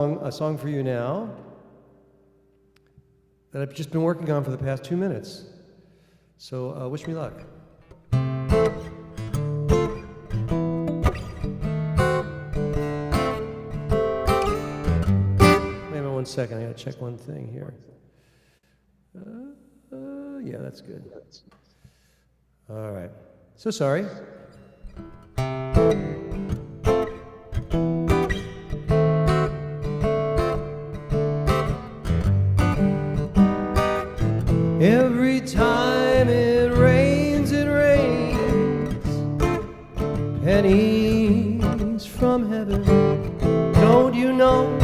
A song for you now that I've just been working on for the past 2 minutes. So wish me luck. Wait a minute, 1 second. I gotta check one thing here. Yeah, that's good. All right. So sorry. Every time it rains, pennies from heaven. Don't you know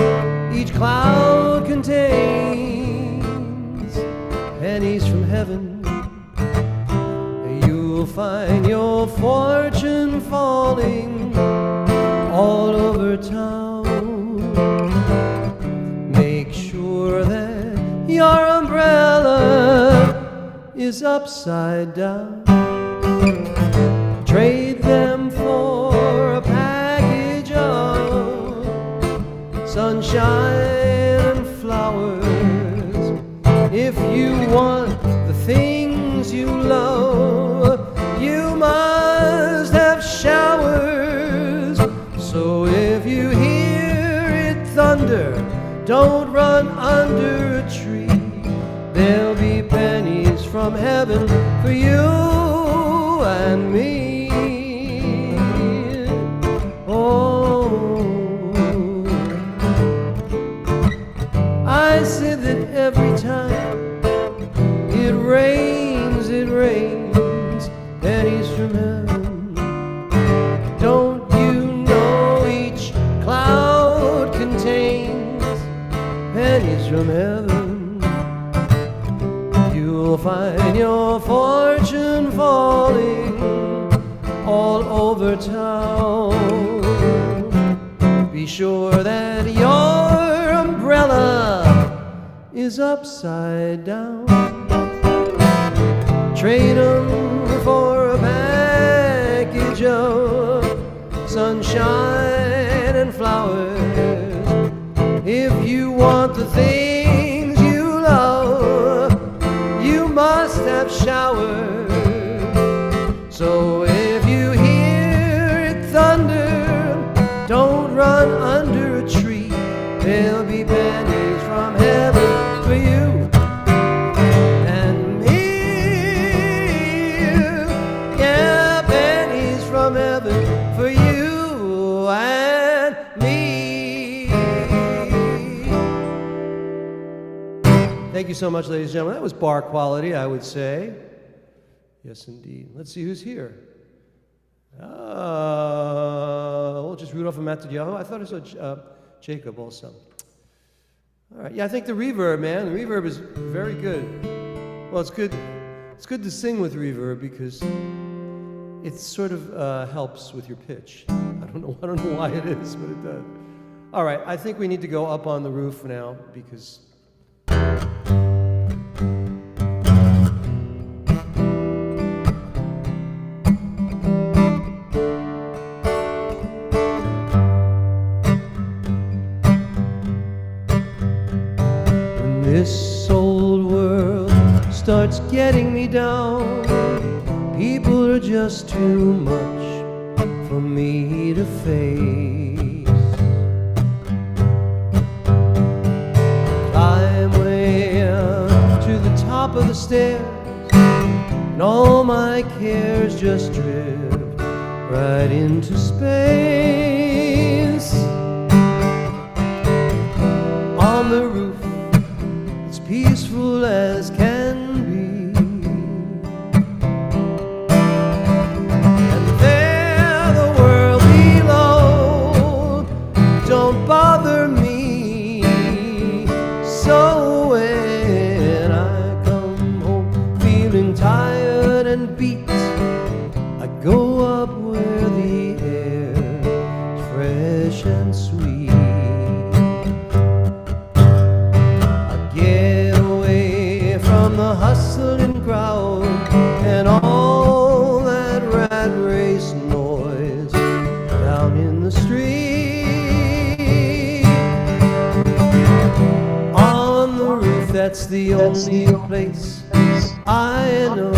each cloud contains pennies from heaven? You'll find your fortune falling all over town. Make sure that your umbrella is upside down. Trade them for a package of sunshine and flowers. If you want the things you love, you must have showers. So if you hear it thunder, don't run under a tree. There'll be pennies from heaven for you and me. Oh, I said that every time it rains, pennies from heaven. Don't you know each cloud contains pennies from heaven? You'll find your fortune falling all over town. Be sure that your umbrella is upside down. Trade 'em for a package of sunshine and flowers. If you want the things you love, you must have showers. So if you hear it thunder, don't run under a tree. There'll be pennies from heaven for you and me. Yeah, pennies from heaven for you and me. Thank you so much, ladies and gentlemen. That was bar quality, I would say. Yes, indeed. Let's see who's here. Well, just Rudolph and Matadyahu. I thought I saw Jacob also. All right. Yeah, I think the reverb, man. The reverb is very good. Well, it's good. It's good to sing with reverb because it sort of helps with your pitch. I don't know why it is, but it does. All right. I think we need to go up on the roof now because. This old world starts getting me down. People are just too much for me to face. Climb way up to the top of the stairs, and all my cares just drift right into space. On the roof, peaceful as can be, and there the world below don't bother me. So when I come home feeling tired and beat, I go up where the air that's the only place I know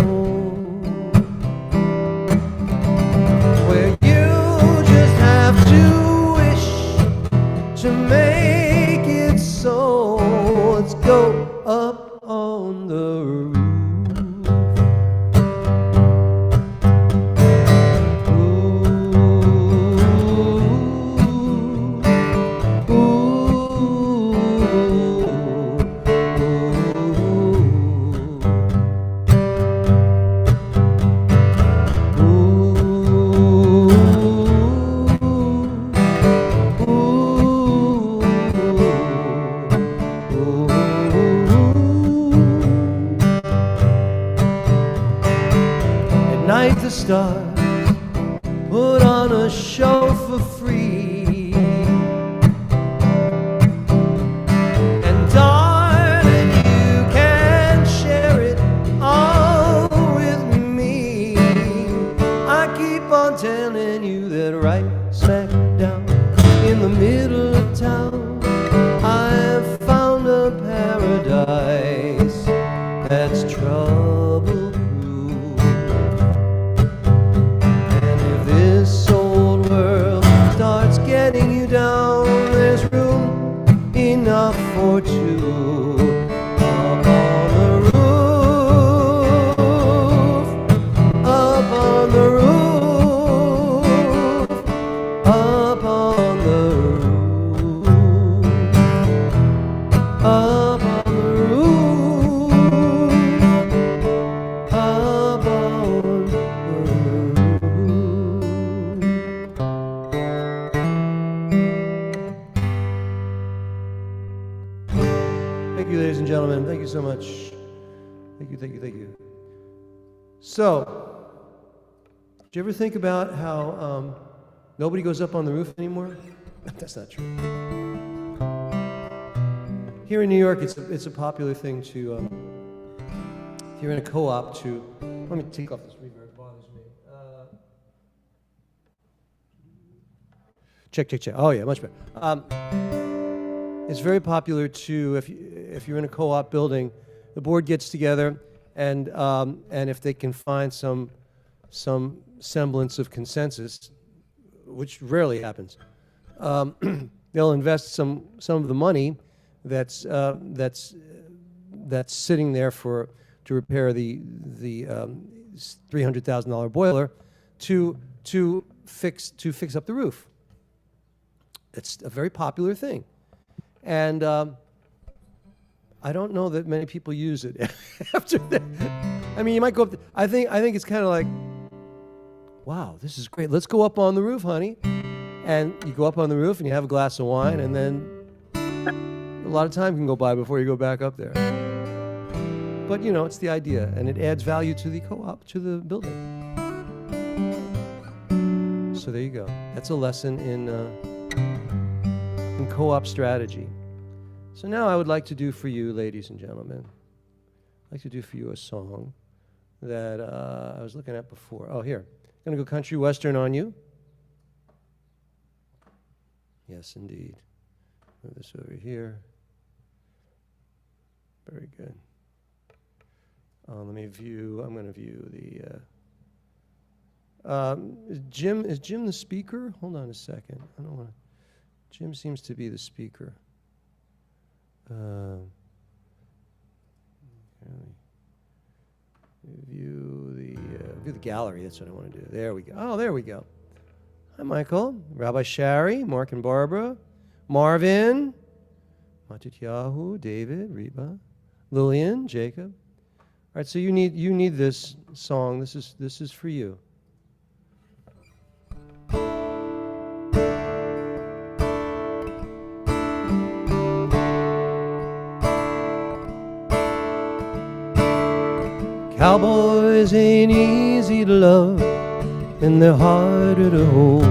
where you just have to wish to make it so. Let's go up on the roof. Night the stars put on a show for free, and darling, you can share it all with me. I keep on telling you that right smack down in the middle of town I have found a paradise that's trouble. Getting you down, there's room enough for two. Up on the roof, up on the roof, up on the roof, up on the roof, up on the roof. Thank you, ladies and gentlemen. Thank you so much. Thank you, thank you, thank you. So, did you ever think about how nobody goes up on the roof anymore? That's not true. Here in New York, it's a popular thing to, if you're in a co-op, to, let me take off this reverb, it bothers me. Check. Oh yeah, much better. It's very popular to, if you're in a co-op building, the board gets together, and if they can find some semblance of consensus, which rarely happens, they'll invest some of the money that's sitting there to repair the $300,000 boiler to fix up the roof. It's a very popular thing. And I don't know that many people use it after that. I mean, you might go up. I think it's kind of like, wow, this is great. Let's go up on the roof, honey. And you go up on the roof and you have a glass of wine, and then a lot of time can go by before you go back up there. But you know, it's the idea, and it adds value to the co-op, to the building. So there you go. That's a lesson in co-op strategy. So now I would like to do for you, ladies and gentlemen, I'd like to do for you a song that I was looking at before. Oh, here. I'm going to go country western on you. Yes, indeed. Move this over here. Very good. Let me view, I'm going to view the, is Jim the speaker? Hold on a second. I don't want to, Jim seems to be the speaker. View the gallery. That's what I want to do. There we go. Oh, there we go. Hi, Michael, Rabbi Shari, Mark and Barbara, Marvin, Matityahu, David, Reba, Lillian, Jacob. All right. So you need this song. This is for you. Cowboys ain't easy to love, and they're harder to hold.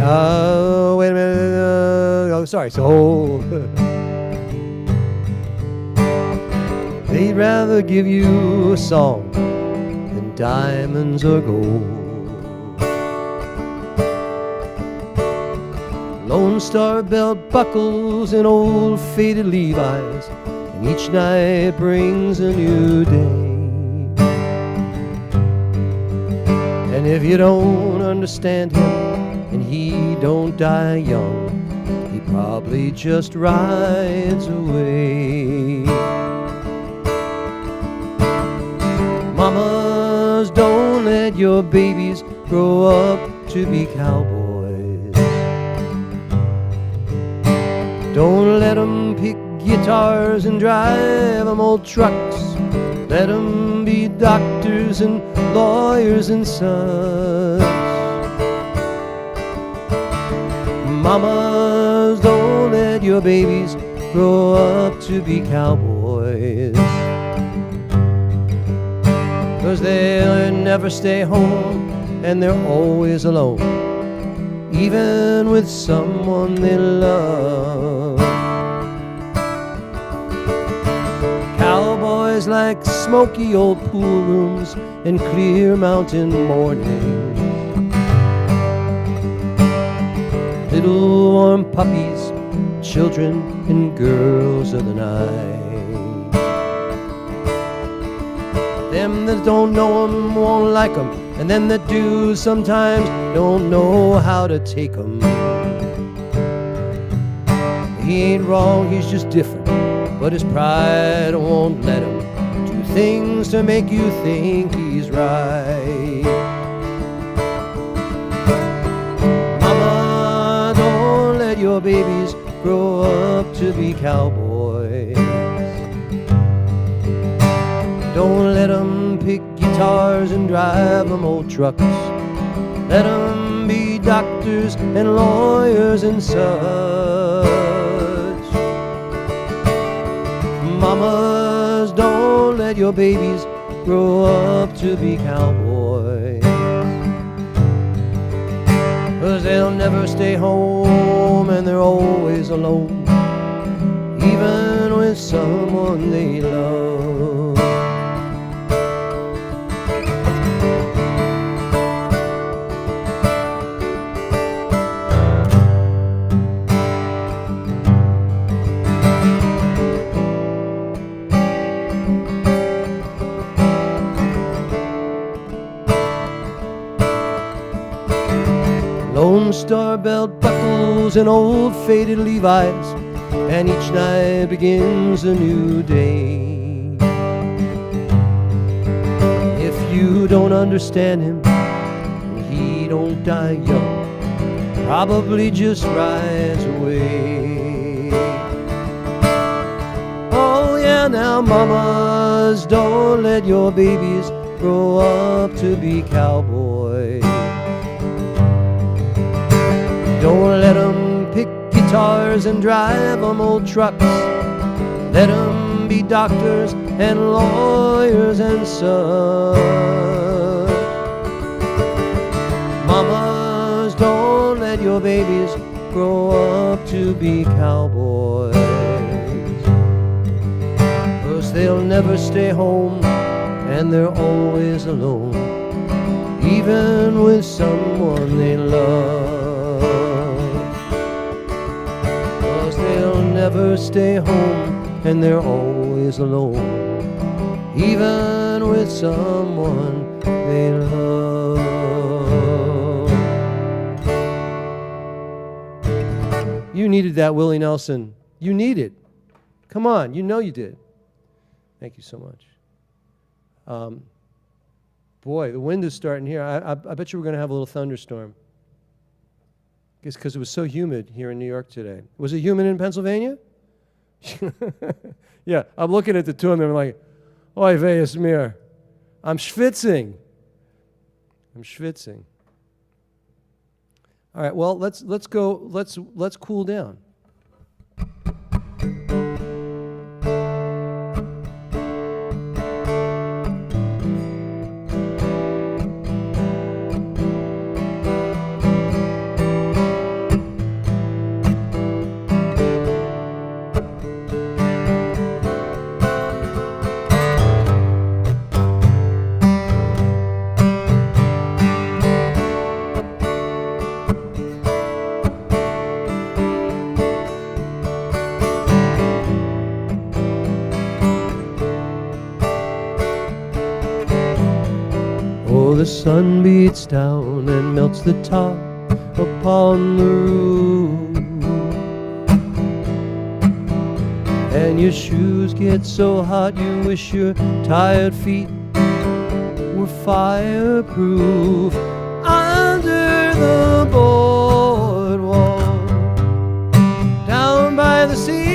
Oh, wait a minute. Oh, sorry. So they'd rather give you a song than diamonds or gold. Lone Star belt buckles and old faded Levi's, and each night brings a new day. And if you don't understand him and he don't die young, he probably just rides away. Mamas, don't let your babies grow up to be cowboys. Don't let them pick guitars and drive them old trucks. Let them be doctors and lawyers and such. Mamas, don't let your babies grow up to be cowboys, 'cause they'll never stay home and they're always alone, even with someone they love. Cowboys like smoky old pool rooms and clear mountain mornings, little warm puppies, children and girls of the night. Them that don't know 'em won't like 'em, and them that do sometimes don't know how to take 'em. He ain't wrong, he's just different, but his pride won't let him do things to make you think he's right. Mama, don't let your babies grow up to be cowboys. Don't let them pick guitars and drive them old trucks. Let them be doctors and lawyers and such. Mamas, don't let your babies grow up to be cowboys, 'cause they'll never stay home and they're always alone, even with someone they love. Lone Star belt buckles and old faded Levi's, and each night begins a new day. If you don't understand him, and he don't die young, probably just rides away. Oh yeah, now mamas, don't let your babies grow up to be cowboys. Don't let them pick guitars and drive them old trucks. Let them be doctors and lawyers and such. Mamas, don't let your babies grow up to be cowboys, 'cause they'll never stay home and they're always alone, even with someone they love. They'll never stay home and they're always alone, even with someone they love. You needed that, Willie Nelson. You need it. Come on, you know you did. Thank you so much. Boy, the wind is starting here. I bet you we're going to have a little thunderstorm. I guess because it was so humid here in New York today. Was it humid in Pennsylvania? Yeah, I'm looking at the two of them like, oy vey es mir. I'm schwitzing. All right, well, let's cool down. sun beats down and melts the top upon the roof, and your shoes get so hot you wish your tired feet were fireproof. Under the boardwalk, down by the sea,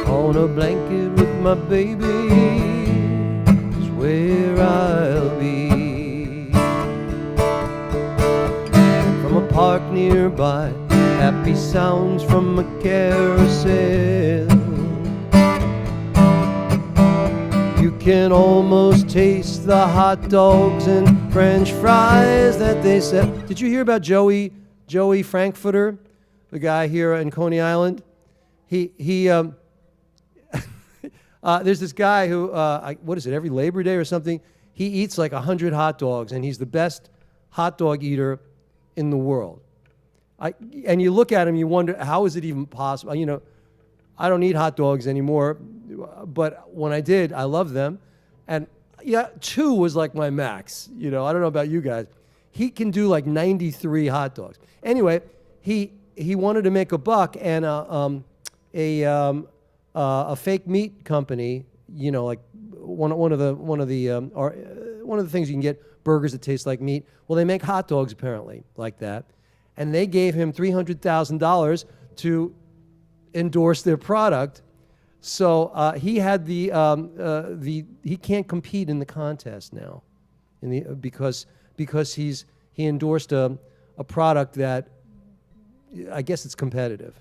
on a blanket with my baby is where I'll be. From a park nearby, happy sounds from a carousel. You can almost taste the hot dogs and French fries that they sell. Did you hear about Joey Frankfurter, the guy here in Coney Island? There's this guy who, what is it, every Labor Day or something, he eats like 100 hot dogs, and he's the best hot dog eater in the world. And you look at him, you wonder, how is it even possible? You know, I don't eat hot dogs anymore, but when I did, I loved them. And yeah, 2 was like my max. You know, I don't know about you guys. He can do like 93 hot dogs. Anyway, he wanted to make a buck, and a fake meat company, you know, like one of the things you can get, burgers that taste like meat. Well, they make hot dogs apparently like that, and they gave him $300,000 to endorse their product. So he had he can't compete in the contest now, because he endorsed a product that, I guess it's competitive.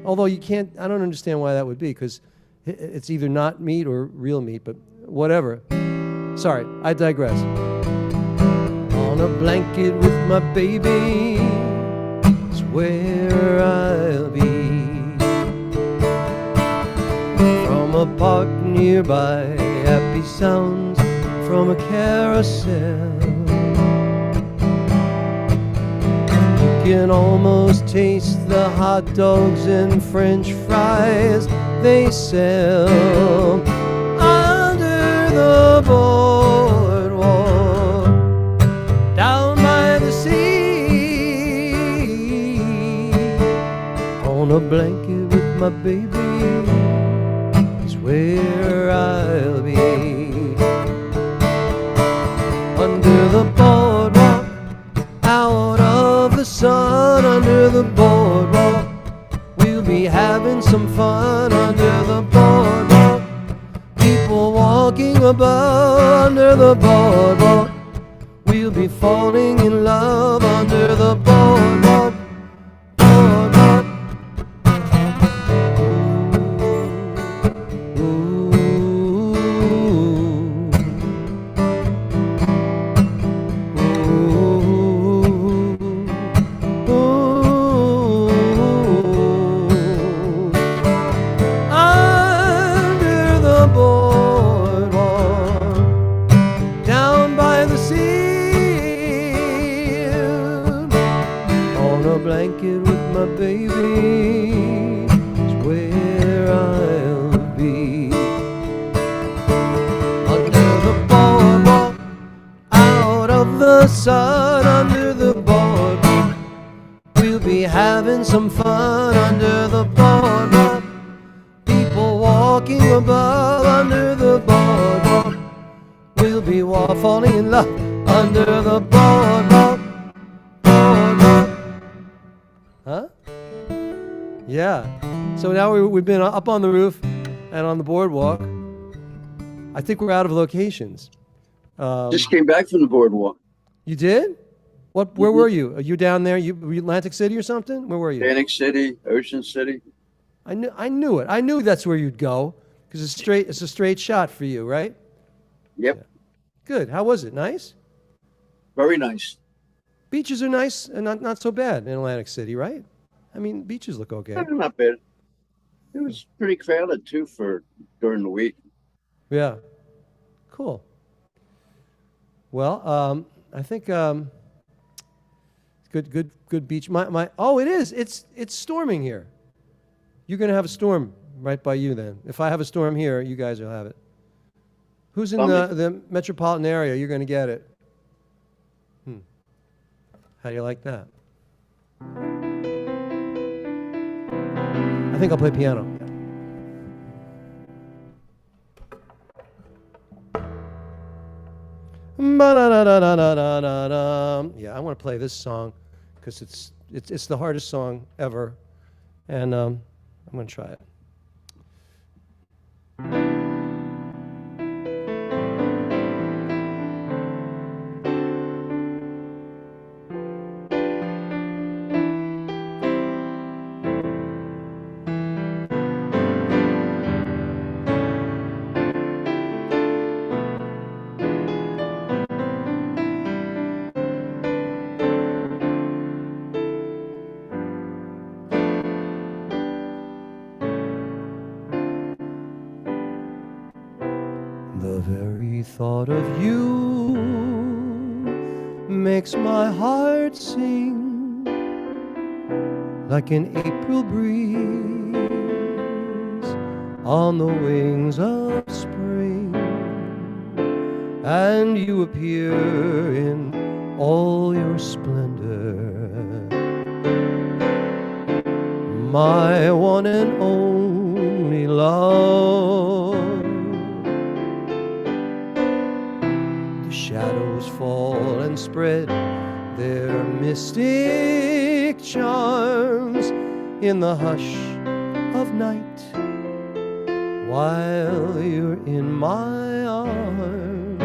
Although I don't understand why that would be, because it's either not meat or real meat, but whatever. Sorry, I digress. On a blanket with my baby is where I'll be. From a park nearby, happy sounds from a carousel. You can almost taste the hot dogs and French fries they sell under the boardwalk, down by the sea, on a blanket with my baby is where I'll be. Under the boardwalk, out of the sun, under the boardwalk, we'll be having some fun. Under the boardwalk, people walking above. Under the boardwalk, we'll be falling in love. Under the boardwalk, boardwalk. Blanket with my baby is where I'll be. Under the boardwalk, out of the sun. Under the boardwalk, we'll be having some fun. Under the boardwalk, people walking above. Under the boardwalk, we'll be falling in love. Under the boardwalk. Huh? Yeah. So now we've been up on the roof and on the boardwalk. I think we're out of locations. Just came back from the boardwalk. You did? Where were you? Are you down there? Were you Atlantic City or something? Where were you? Atlantic City, Ocean City. I knew it. I knew that's where you'd go, because it's a straight shot for you, right? Yep. Yeah. Good. How was it? Nice? Very nice. Beaches are nice and not so bad in Atlantic City, right? I mean, beaches look okay. Not bad. It was pretty crowded too during the week. Yeah. Cool. Well, I think good beach. Oh, it is. It's storming here. You're gonna have a storm right by you then. If I have a storm here, you guys will have it. Who's in Tell me. the metropolitan area? You're going to get it. How do you like that? I think I'll play piano. Ba-da-da-da-da-da-da-da. Yeah, I want to play this song because it's the hardest song ever, and I'm going to try it. The very thought of you makes my heart sing like an April breeze on the wings of spring, and you appear in all your splendor, my one and only love. Shadows fall and spread their mystic charms in the hush of night, while you're in my arms.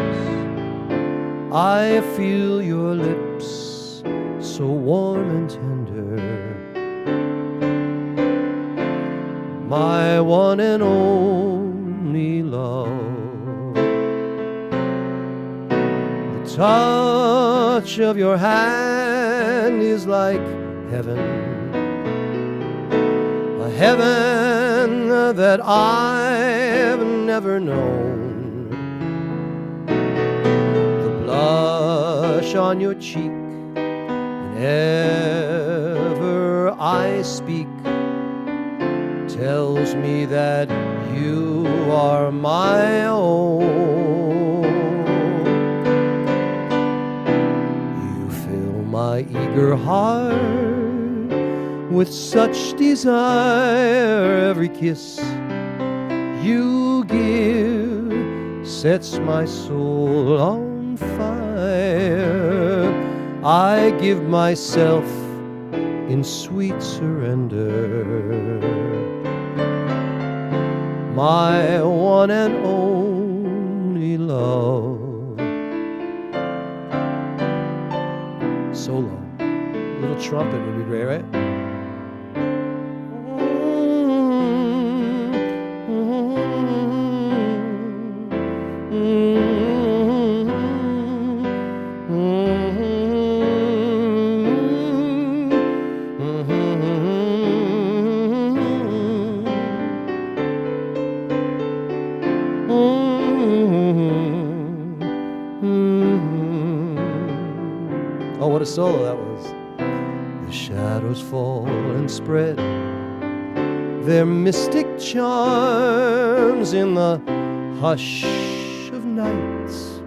I feel your lips so warm and tender, my one and only love. Touch of your hand is like heaven, a heaven that I've never known. The blush on your cheek whenever I speak tells me that you are my own. My eager heart with such desire, every kiss you give sets my soul on fire. I give myself in sweet surrender, my one and only love. Solo. A little trumpet would be great, right? Oh, what a solo that was. The shadows fall and spread their mystic charms in the hush of nights,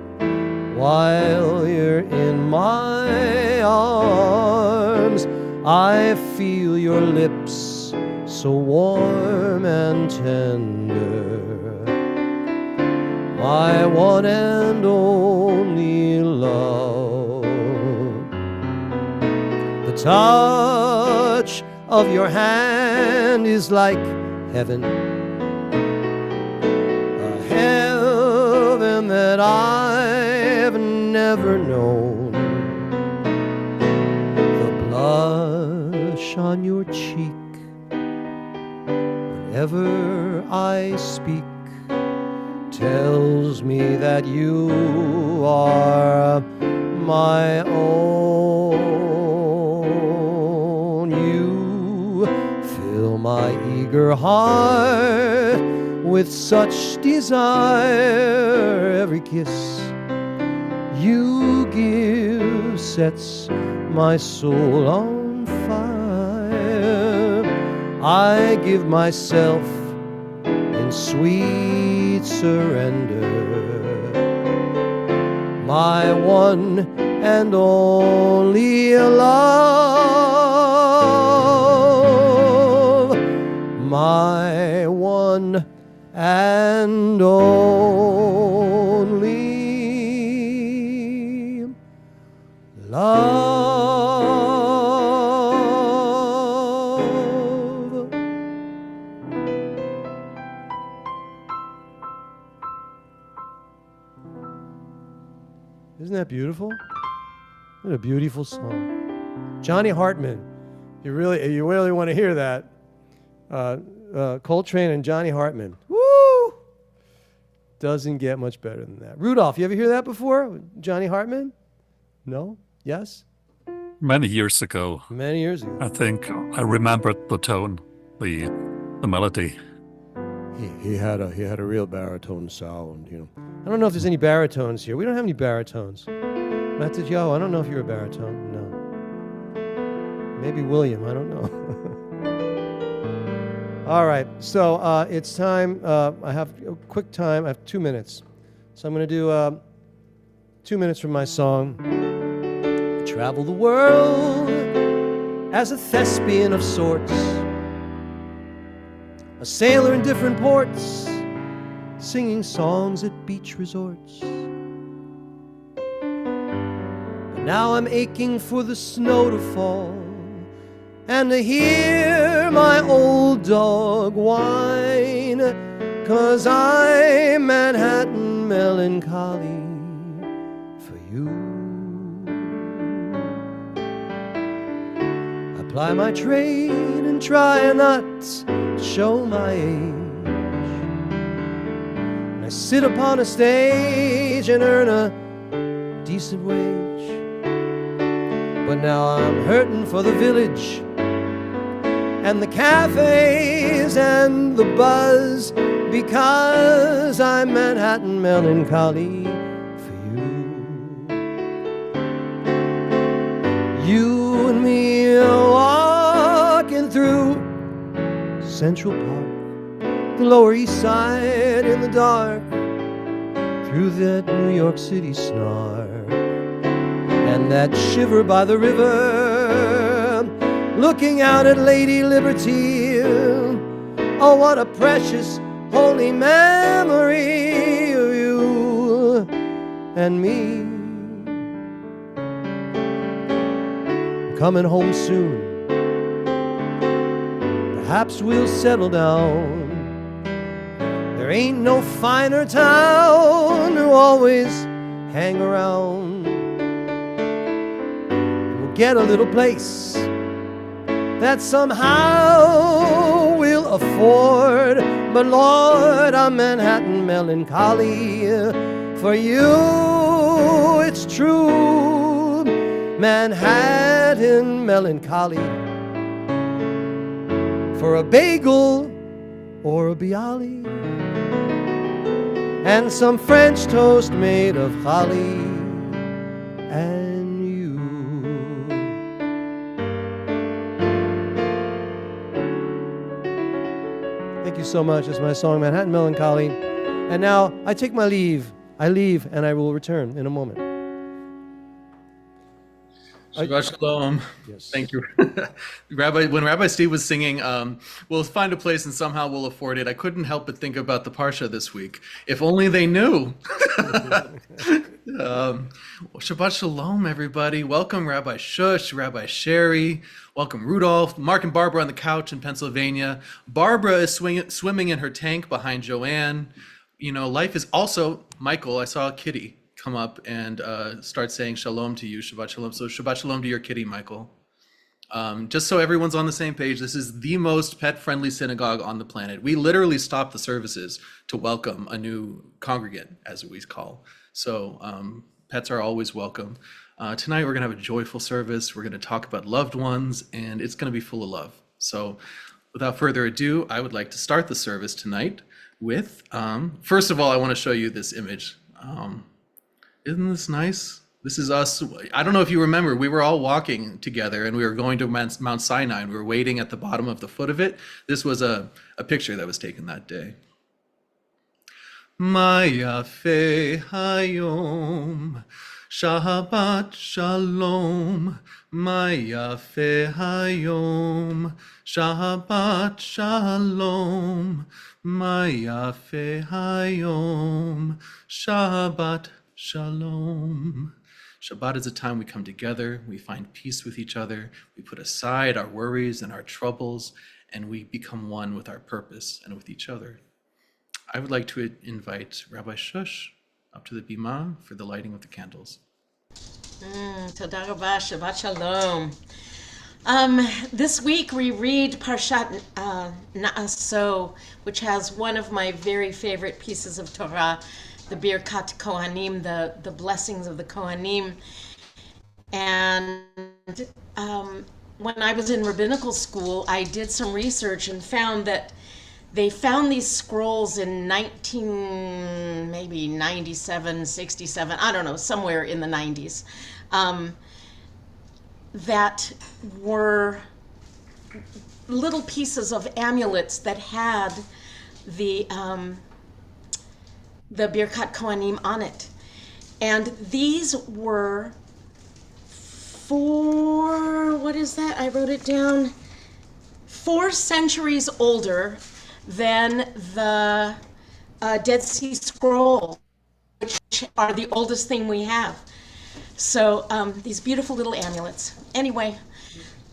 while you're in my arms. I feel your lips so warm and tender, my one and only love. The touch of your hand is like heaven, a heaven that I've never known. The blush on your cheek whenever I speak tells me that you are my own. You fill my eager heart with such desire. Every kiss you give sets my soul on fire. I give myself in sweet surrender, my one and only love, my one and only love. Isn't that beautiful? What a beautiful song. Johnny Hartman. You really want to hear that. Coltrane and Johnny Hartman. Woo! Doesn't get much better than that. Rudolph, you ever hear that before? Johnny Hartman? No? Yes? Many years ago, Many years ago. I think I remembered the tone, the melody. He had a real baritone sound, you know. I don't know if there's any baritones here. We don't have any baritones. Matthew, I don't know if you're a baritone. No. Maybe William. I don't know. All right. So it's time. I have a quick time. I have 2 minutes. So I'm going to do 2 minutes from my song. Travel the world as a thespian of sorts. A sailor in different ports, singing songs at beach resorts. But now I'm aching for the snow to fall and to hear my old dog whine, 'cause I'm Manhattan melancholy for you. I ply my trade and try not to show my age. And I sit upon a stage and earn a decent wage. But now I'm hurting for the village and the cafes and the buzz, because I'm Manhattan melancholy for you. You and me are walking through Central Park, the Lower East Side in the dark, through that New York City snark, and that shiver by the river, looking out at Lady Liberty. Oh, what a precious, holy memory of you and me. Coming home soon, perhaps we'll settle down. There ain't no finer town to always hang around. We'll get a little place that somehow we'll afford. But Lord, I'm Manhattan melancholy for you. It's true, Manhattan melancholy for a bagel or a bialy and some French toast made of holly and you. Thank you so much. It's my song, Manhattan Melancholy. And now I take my leave. I leave and I will return in a moment. Shabbat Shalom. Yes. Thank you. When Rabbi Steve was singing, we'll find a place and somehow we'll afford it, I couldn't help but think about the Parsha this week. If only they knew. Shabbat Shalom, everybody. Welcome, Rabbi Shush, Rabbi Sherry. Welcome, Rudolph. Mark and Barbara on the couch in Pennsylvania. Barbara is swimming in her tank behind Joanne. You know, life is also, Michael, I saw a kitty come up and start saying shalom to you, Shabbat Shalom. So Shabbat Shalom to your kitty, Michael. Just so everyone's on the same page, this is the most pet-friendly synagogue on the planet. We literally stop the services to welcome a new congregant, as we call. So pets are always welcome. Tonight we're gonna have a joyful service. We're gonna talk about loved ones, and it's gonna be full of love. So without further ado, I would like to start the service tonight with, first of all, I wanna show you this image. Isn't this nice? This is us. I don't know if you remember, we were all walking together and we were going to Mount Sinai and we were waiting at the bottom of the foot of it. This was a picture that was taken that day. מה יפה היום. Shabbat Shalom, מה יפה היום. Shabbat Shalom, מה יפה היום. Shabbat Shalom. Shabbat is a time we come together, we find peace with each other, we put aside our worries and our troubles, and we become one with our purpose and with each other. I would like to invite Rabbi Shush up to the bima for the lighting of the candles. Toda rabah, Shabbat Shalom. This week we read Parshat Na'aso, which has one of my very favorite pieces of Torah, the Birkat Kohanim, the blessings of the Kohanim. And when I was in rabbinical school, I did some research and found that they found these scrolls in 97, 67, I don't know, somewhere in the 90s, that were little pieces of amulets that had the Birkat Kohanim on it. And these were what is that? I wrote it down. 4 centuries older than the Dead Sea Scrolls, which are the oldest thing we have. So these beautiful little amulets. Anyway,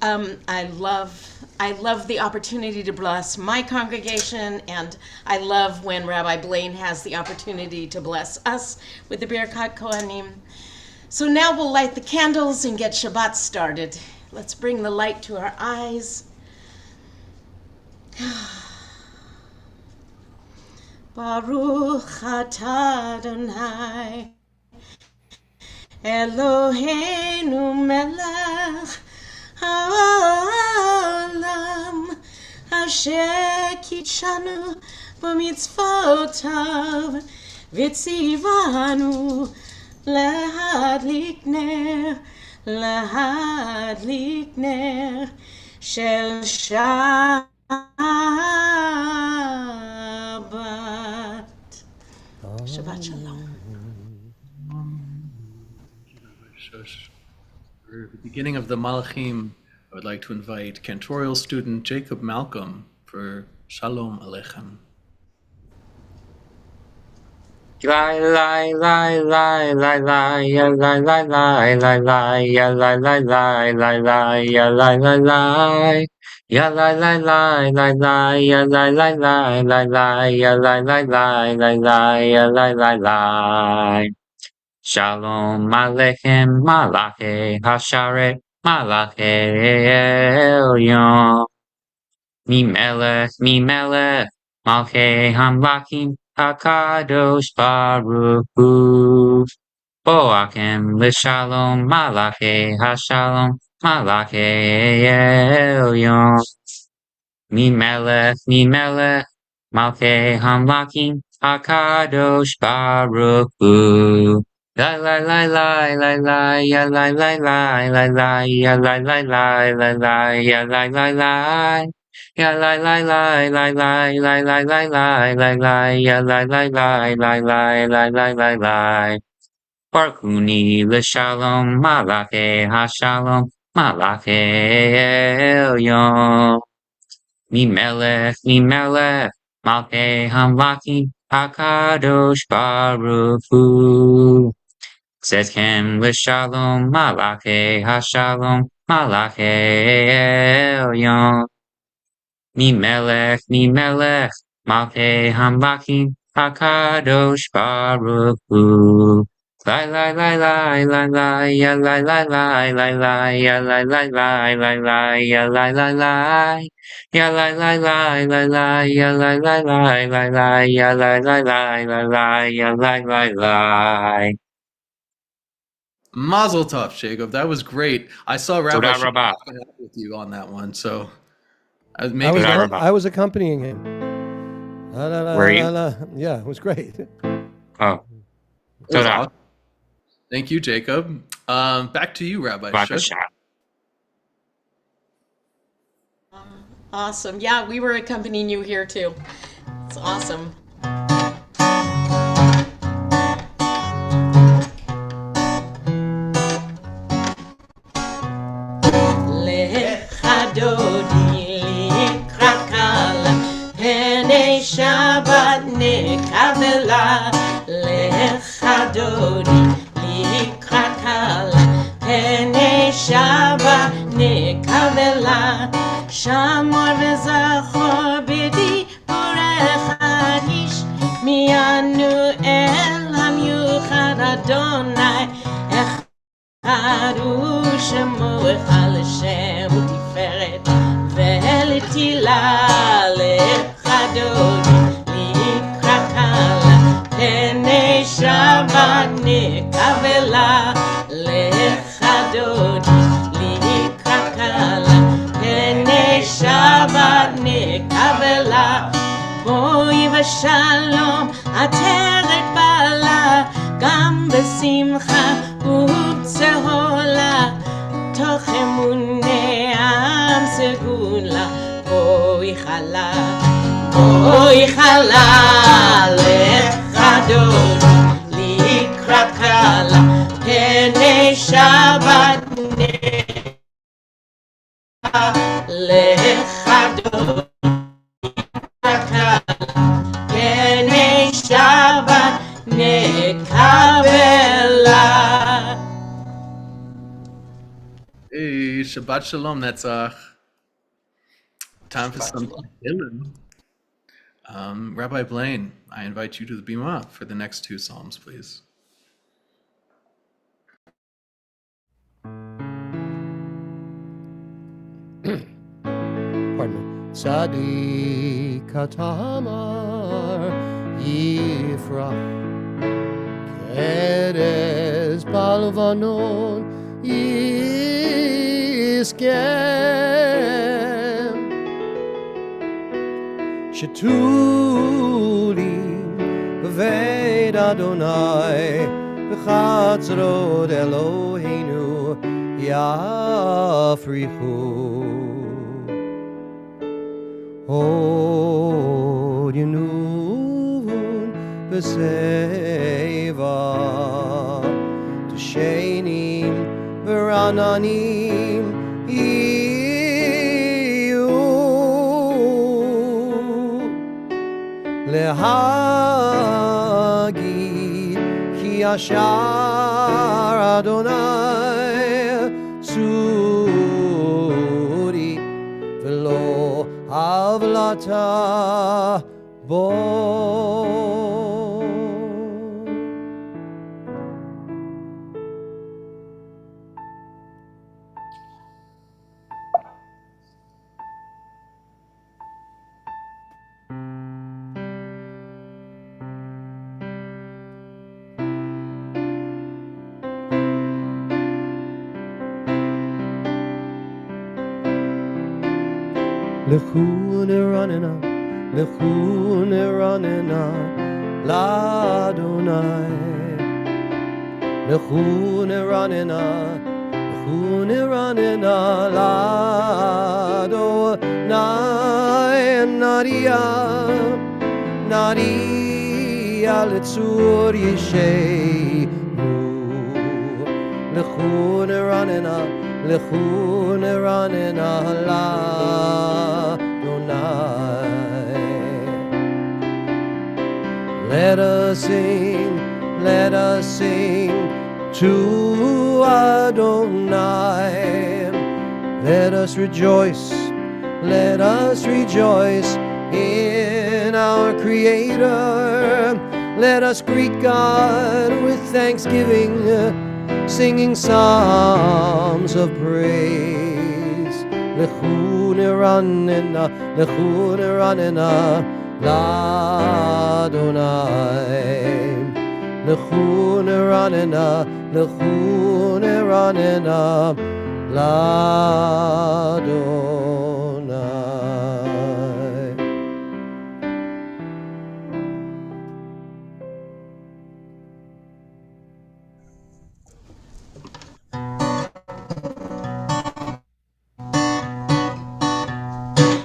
I love the opportunity to bless my congregation, and I love when Rabbi Blaine has the opportunity to bless us with the Birkat Kohanim. So now we'll light the candles and get Shabbat started. Let's bring the light to our eyes. Baruch atah Adonai Eloheinu melech haolam asher kitshanu b'mitzvotav v'tzivanu להדליק נר של שבת. Shabbat Shalom. Shush. For the beginning of the Malachim, I would like to invite cantorial student Jacob Malcolm for Shalom Aleichem. Lie, lie, lie, lie, lie, lie, ya lie, lie, lie, lie, lie, ya lie, lie, lie, lie, lie, ya lie, lie, lie. Ya lie, lie, lie, lie, lie, ya lie, lie, lie, lie, lie, ya lie, lie, lie, lie, lie, ya lie, lie, lie. Shalom Aleichem, Malache Hasharet, Malache Elyon. Mimelech, Malchei Hamlakim, Hakadosh Baruch Hu. Boakim l'shalom, Malachei Hashalom, Malachei Elyon. Mimelech, Malchei Hamlakim, Hakadosh Baruch Hu. La la la la la la ya la la la la la ya la la la la la ya la la la. Ya la la la la la la la la la la la ya la la la la la la la la la. Barkuni l'shalom, Malache hashalom, Malache elyon. Mimelech, Malchei hamlakim, Hakadosh Baruch Hu. Tzedkem l'shalom, Malache hashalom, Malache elyon. Mimelech, Malchei hamlakim, Hakadosh Baruch Hu. Lai lai lai lai lai lai ya lai lai lai lai lai ya lai lai lai lai lai ya lai lai lai ya lai lai lai lai lai ya lai lai lai lai lai ya lai lai lai lai lai ya lai lai lai. Mazel tov, Jacob. That was great. I saw Rabbi Toda Shush rabah. with you on that one, so I Rabbi. was accompanying him. La, la, la, Were you? la, la. Yeah, it was great. Oh, It was Toda. awesome. Thank you, Jacob. Back to you, Rabbi Shush. B'kasha. Awesome. Yeah, we were accompanying you here too. It's awesome. דודי לקראת קלה, פני שבת נקבלה. לך דודי לקראת קלה, פני שבת נקבלה. שמור וזכור בדיבורך איש, מינו אל המיוחד אדוני. אחד הוא שמו אחד לשם ותפארת ולתהילה. לך דודי לקראת קלה, פני שבת נקבלה. לך דודי לקראת קלה, פני שבת נקבלה. בואי ושלום עטרת בעלה, גם בשמחה ובצהולה. תוך אמוני עם סגולה, בואי חלה, בואי חלה. לך דודי לקראת קלה, פני שבת נקבלה. לך דודי לקראת קלה, פני שבת נקבלה. Hey, Shabbat Shalom, Netzach. Time for some Hillel. Rabbi Blaine, I invite you to the Bima for the next two Psalms, please. Pardon me. Tzadik Tamar Yifrach Keres Balvanon Yiskem Shetuli B'veit Adonai B'chatzrot Eloheinu Yafrichu Hod Yenuvun B'seva T'shenim V'rananim Iyu Lehagi Ki Ashar Adonai Tzuri V'lo Avlata bo. Lechun eranena, lechun eranena, l'Adonai. Lechun eranena, lechun eranena, l'Adonai. Nadia, Nadia letzur yesheinu. Lechun eranena, lechun eranena, Let us sing to Adonai. Let us rejoice in our Creator. Let us greet God with thanksgiving, singing psalms of praise. Lechun eranena, lechun eranena, l'Adonai. Lechun eranena, lechun eranena, l'Adonai.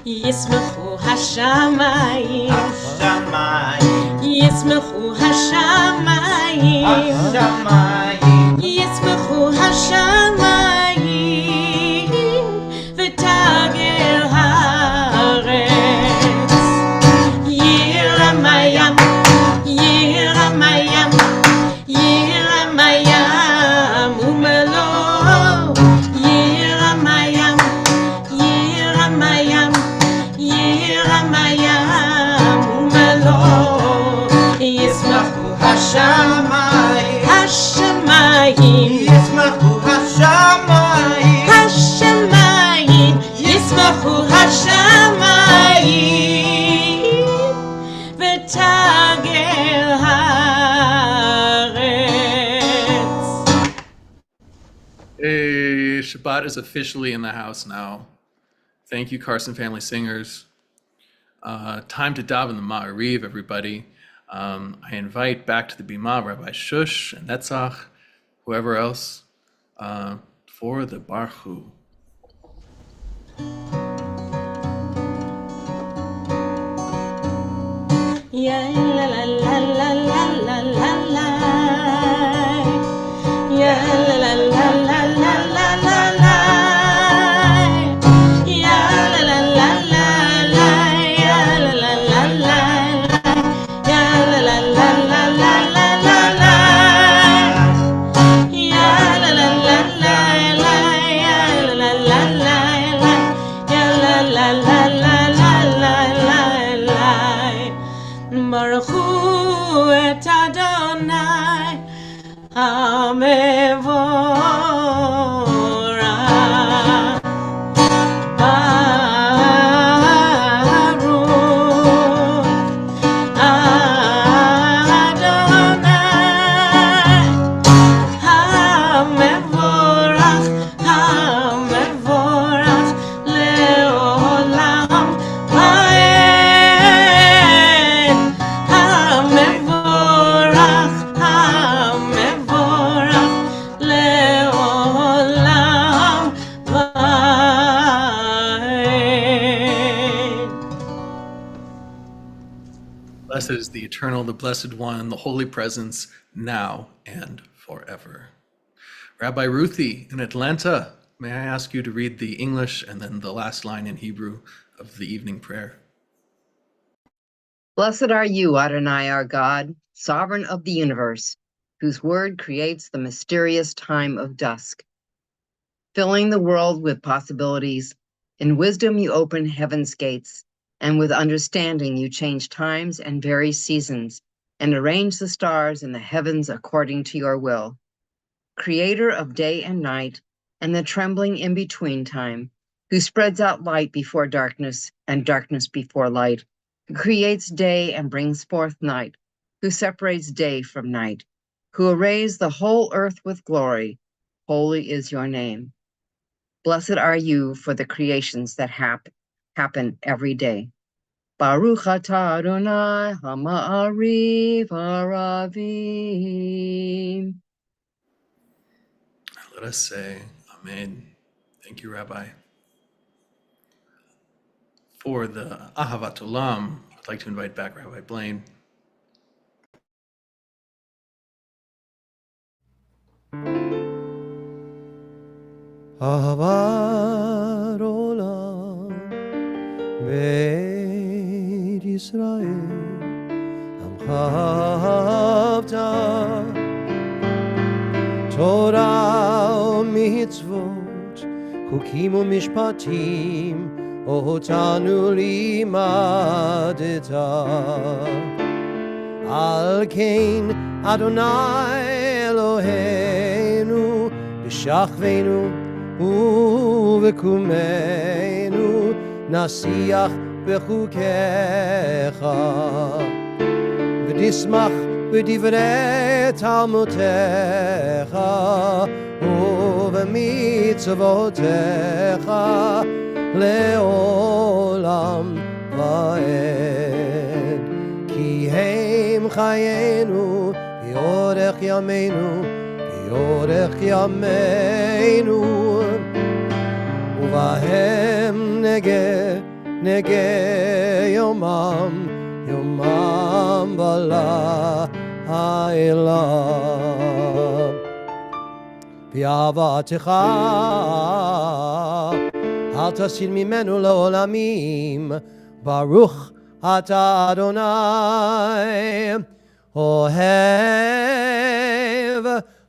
ישמחו השמיים, ישמחו השמיים, ישמחו השמיים, ותגר Shabbat is officially in the house now. Thank you, Carson Family Singers. Time to daven the Ma'ariv, everybody. I invite back to the Bima Rabbi Shush and Netzach, whoever else, for the Baruch. Yeah, la la la la la la la la. Yeah, la la la la la la la la. Yeah, la la la la la. Yeah, la la la la la. Yeah, la la la la la la la la. Yeah, la la la la la. Yeah, la la la la la. Yeah, la la la la la la la la. Baruch Hu et Adonai HaMevorach. Baruch Adonai HaMevorach, HaMevorach le'olam va'ed. HaMevorach, HaMevorach le'olam va'ed. Blessed is the eternal, the blessed one, the holy presence, now and forever. Rabbi Ruthie in Atlanta, may I ask you to read the English and then the last line in Hebrew of the evening prayer? Blessed are you, Adonai, our God, sovereign of the universe, whose word creates the mysterious time of dusk, filling the world with possibilities. In wisdom, you open heaven's gates, and with understanding, you change times and vary seasons, and arrange the stars in the heavens according to your will. Creator of day and night, and the trembling in between time, who spreads out light before darkness and darkness before light, who creates day and brings forth night, who separates day from night, who arrays the whole earth with glory. Holy is your name. Blessed are you for the creations that happen every day. Baruch atah Adonai ha'ma'ariv haravim. Let us say Amen. Thank you, Rabbi. For the Ahavat Olam, I'd like to invite back Rabbi Blaine. אהבת עולם בית ישראל עמך אהבת תורה ומצוות חוקים ומשפטים אותנו לימדת על כן אדוני אלוהינו בשכבנו ובקומנו נשיח בחוקיך ונשמח בדברי תלמודך ובמצוותיך לעולם ועד כי הם חיינו באורך ימינו באורך ימינו ובהם נגה יומם בלילה באהבתך אל תסיר ממנו לעולמים ברוך אתה אדוני אוהב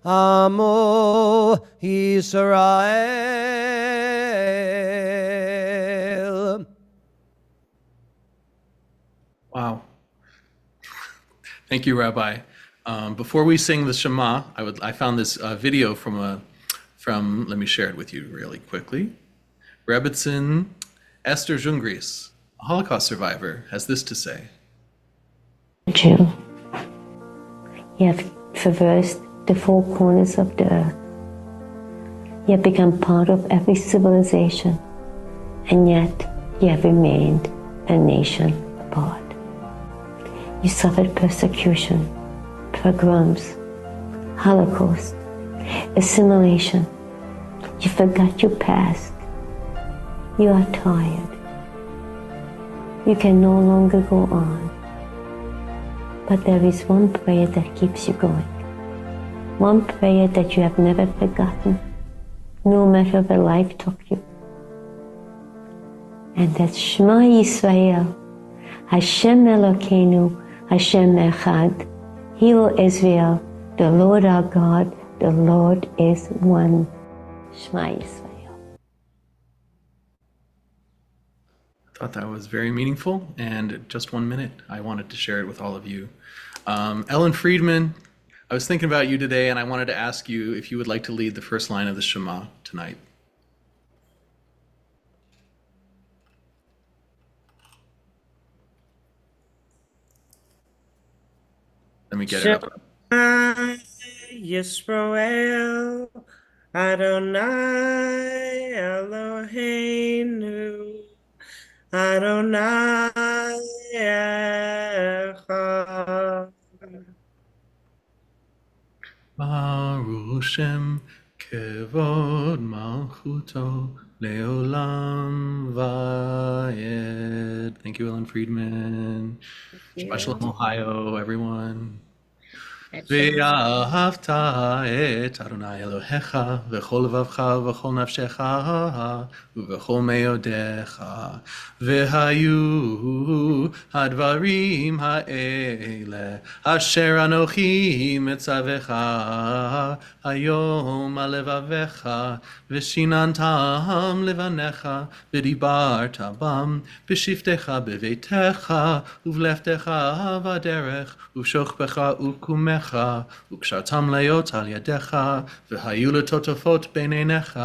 עמו ישראל. Wow. Thank you, Rabbi. Before we sing the Shema, I found this video from let me share it with you really quickly. Rebbitzin Esther Jungries, a Holocaust survivor, has this to say. Jew, you have traversed the four corners of the earth. You have become part of every civilization, and yet you have remained a nation apart. You suffered persecution, pogroms, Holocaust, assimilation. You forgot your past. You are tired. You can no longer go on. But there is one prayer that keeps you going. One prayer that you have never forgotten, no matter where life took you. And that's Shema Yisrael, Hashem Elokeinu, Hashem Echad. Hear, O Israel, the Lord our God, the Lord is one. Shema Yisrael. Thought that was very meaningful, and just 1 minute, I wanted to share it with all of you. Ellen Friedman, I was thinking about you today, and I wanted to ask you if you would like to lead the first line of the Shema tonight. Let me get it up. Yisrael, Adonai Eloheinu, Adonai Echad. Baruch Shem Kevod Malchuto Leolam Vayed. Thank you, Ellen Friedman. Shabbat Shalom, Ohio, everyone. ואהבת את אדוני אלוהיך בכל לבבך ובכל נפשך ובכל מאודיך. והיו הדברים האלה אשר אנוכי מצווך היום על לבביך, ושיננתם לבניך ודיברת בם בשבתך בביתך ובלכתך בדרך ובשוכבך ובקומך, וקשרתם להיות על ידיך, והיו לטוטפות בין עיניך,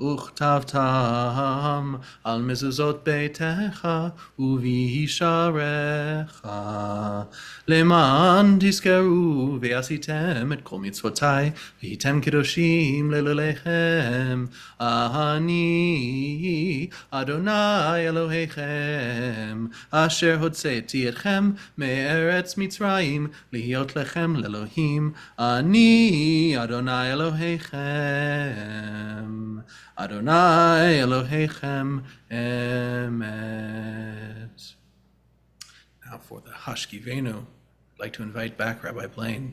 וכתבתם על מזוזות ביתך ובישעריך. למען תזכרו ועשיתם את כל מצוותיי, והייתם קדושים לאלוהיכם. אני אדוני אלוהיכם, אשר הוצאתי אתכם מארץ מצרים, להיות לכם לאלוהים. אני אדוני אלוהיכם, אדוני אלוהיכם emet. Now for the Hashkivenu, I'd like to invite back Rabbi Blaine.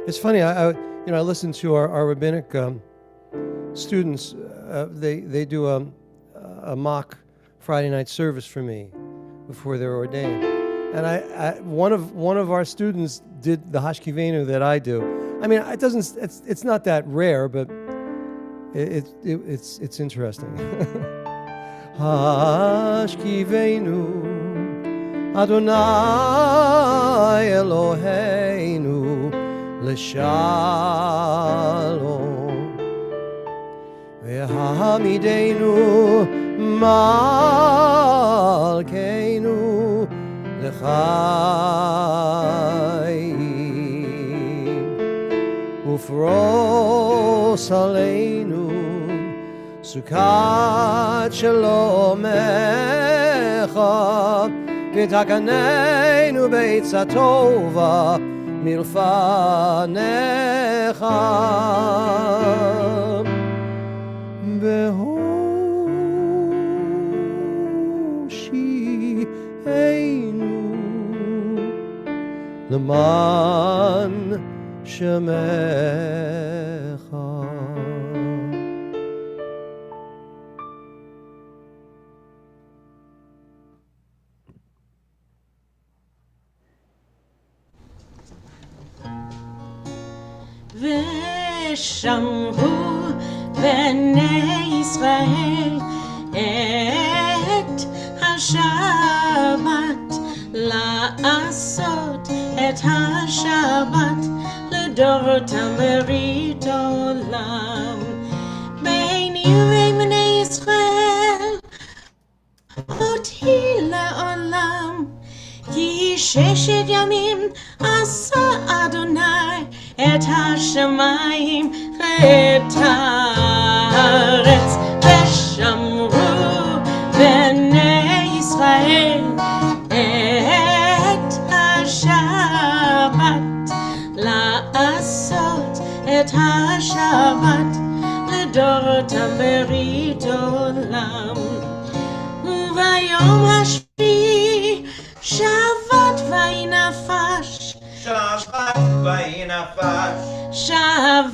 It's funny. I listen to our rabbinic students. They do a mock Friday night service for me before they're ordained, and one of our students did the Hashkivenu that I do. I mean, it's not that rare, but it's interesting. Hashkivenu Adonai Eloheinu L'shalom Ve'hamidenu Malkeinu L'chaim Ufros Aleinu Sukkot Shalomecha V'takanenu B'eitza Tova Milfanecha Behoshi'einu L'man Shemecha. ושמעו בני ישראל את השבת, לעשות את השבת לדורותם ברית עולם. בין ימי בני ישראל אותי לעולם, כי כי ששת ימים עשה אדוני את השמיים ואת הארץ, ושמרו בני ישראל את השבת, לעשות את השבת לדורותם ברית עולם. וביום השביעי שבת ויהי נפש, שבת ויהי נפש, שבת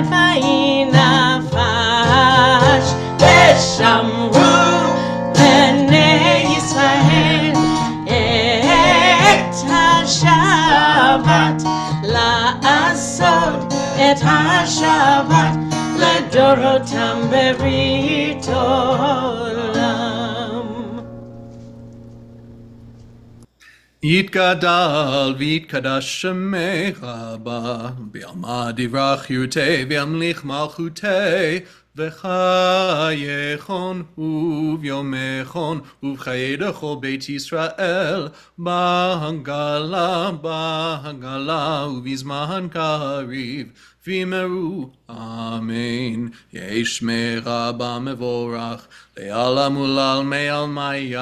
ויהי נפש, ושמרו בני ישראל את השבת, לעשות את השבת לדורותם ברית עולם. יתגדל ויתקדש שמך בה, ביעמד יברח חיותי וימליך מלכותי, וחייכון וביומכון ובחיי דכל בית ישראל, בהגלה ובזמן קריב, ויאמרו אמן. יהי שמך רבה מבורך, לעלם ולעלמי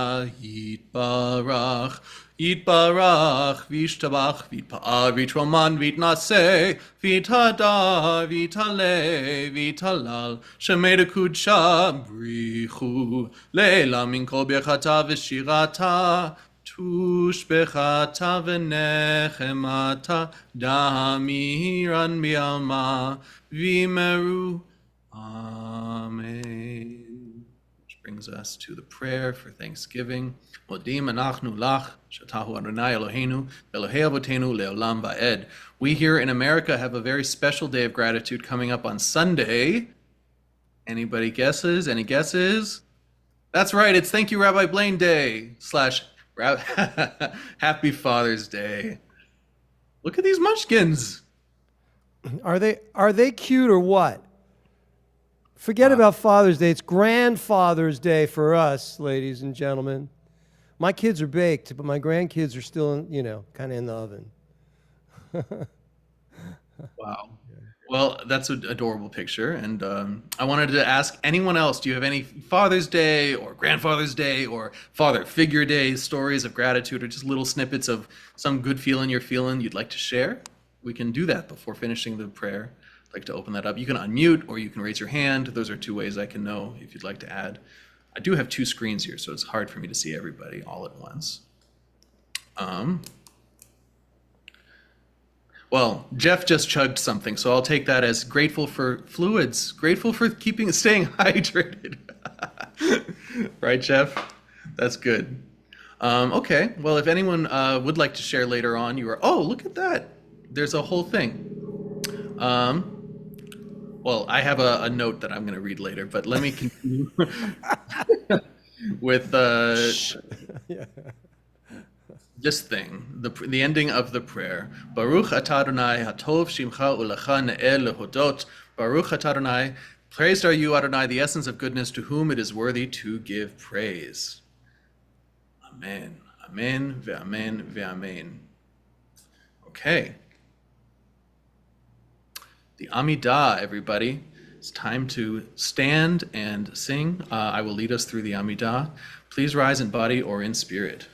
יתברך. יתברך וישתבח ויתפאר ויתרומן ויתנשא ויתהדר ויתעלה ויתהלל, שמי דקודשה בריחו לעילה מן כל ברכתה ושירתה, תושבחתה ונחמתה, דמירן בעלמה, ויאמרו amen. Brings us to the prayer for Thanksgiving. Modim anachnu lach, shatahu Adonai Eloheinu, Elohei Avotenu leolam va'ed. We here in America have a very special day of gratitude coming up on Sunday. Anybody guesses? Any guesses? That's right, it's Thank You Rabbi Blaine Day / Happy Father's Day. Look at these munchkins. Are they cute or what? Forget about Father's Day. It's Grandfather's Day for us, ladies and gentlemen. My kids are baked, but my grandkids are still, kind of in the oven. Wow. Well, that's an adorable picture. And I wanted to ask anyone else, do you have any Father's Day or Grandfather's Day or Father Figure Day stories of gratitude, or just little snippets of some good feeling you're feeling you'd like to share? We can do that before finishing the prayer. I'd like to open that up. You can unmute or you can raise your hand. Those are two ways I can know if you'd like to add. I do have two screens here, so it's hard for me to see everybody all at once. Well, Jeff just chugged something, so I'll take that as grateful for fluids, grateful for staying hydrated. Right, Jeff? That's good. Okay, well, if anyone would like to share later on, oh, look at that. There's a whole thing. Well, I have a note that I'm going to read later, but let me continue with this thing, the ending of the prayer. Baruch atah Adonai hatov shimcha ulecha ne'eh lehodot. Baruch atah Adonai, praised are you, Adonai, the essence of goodness, to whom it is worthy to give praise. Amen. Amen. Ve'amen. Ve'amen. Okay. The Amidah, everybody. It's time to stand and sing. I will lead us through the Amidah. Please rise in body or in spirit.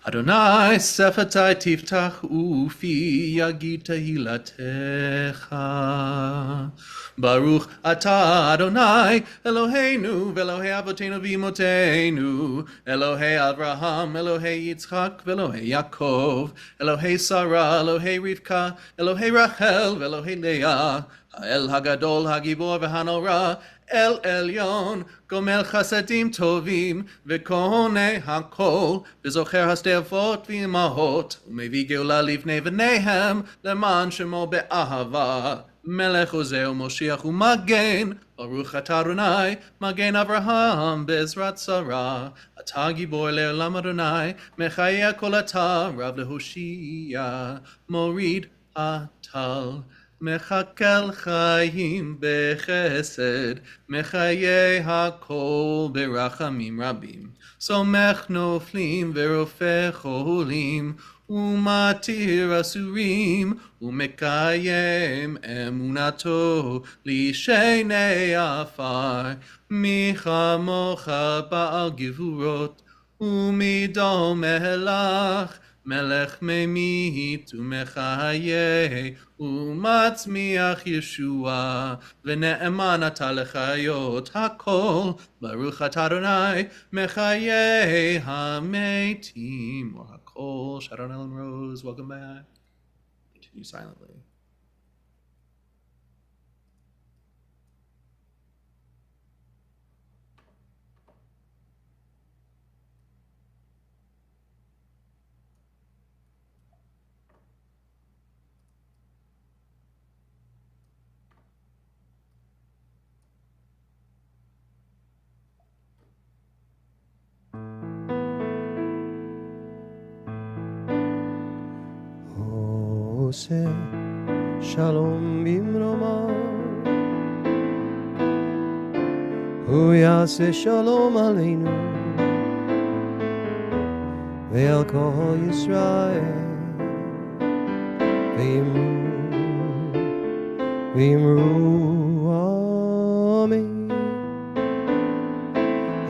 Adonai sefatai tiftach ufi yagid tehilatecha. Baruch atah Adonai Eloheinu ve'Elohei Avotenu v'imotenu, Elohei Avraham, Elohei Yitzchak, ve'Elohei Yaakov, Elohei Sarah, Elohei Rivka, Elohei Rachel, ve'Elohei Leah, Ha'el Hagadol Hagibor v'Hanora, El Elyon, Gomel Chasadim Tovim, V'Kohonei HaKol, V'Zocher Hasdei Avot V'Imahot, U'Mevi Geula Livnei V'Nehem, Leman Shemo Be'ahava, Melech Ozeh U'Moshiach U'Magen, Baruch atah Adonai, Magen Avraham, Be'ezrat Sarah, Atah Gibor Le'olam Adonai, Mechayeh Kol Atah, Rav Lehoshia, Morid Atal, Mechakel Chaim Bechesed, Mechayeh HaKol Berachamim Rabim, Somech Noflim Verofeh Cholim, ומתיר אסורים, ומקיים אמונתו לשני עפר. מי כמוך בעל גבורות, ומדומה לך, מלך ממית ומחיה, ומצמיח ישועה, ונאמן אתה לחיות הכל, ברוך אתה אדוני, מחיי המתים, or הכל. Shout out Ellen Rose, welcome back. Continue silently. עושה שלום במרומו, הוא יעשה שלום עלינו ועל כל ישראל, ואמרו אמן.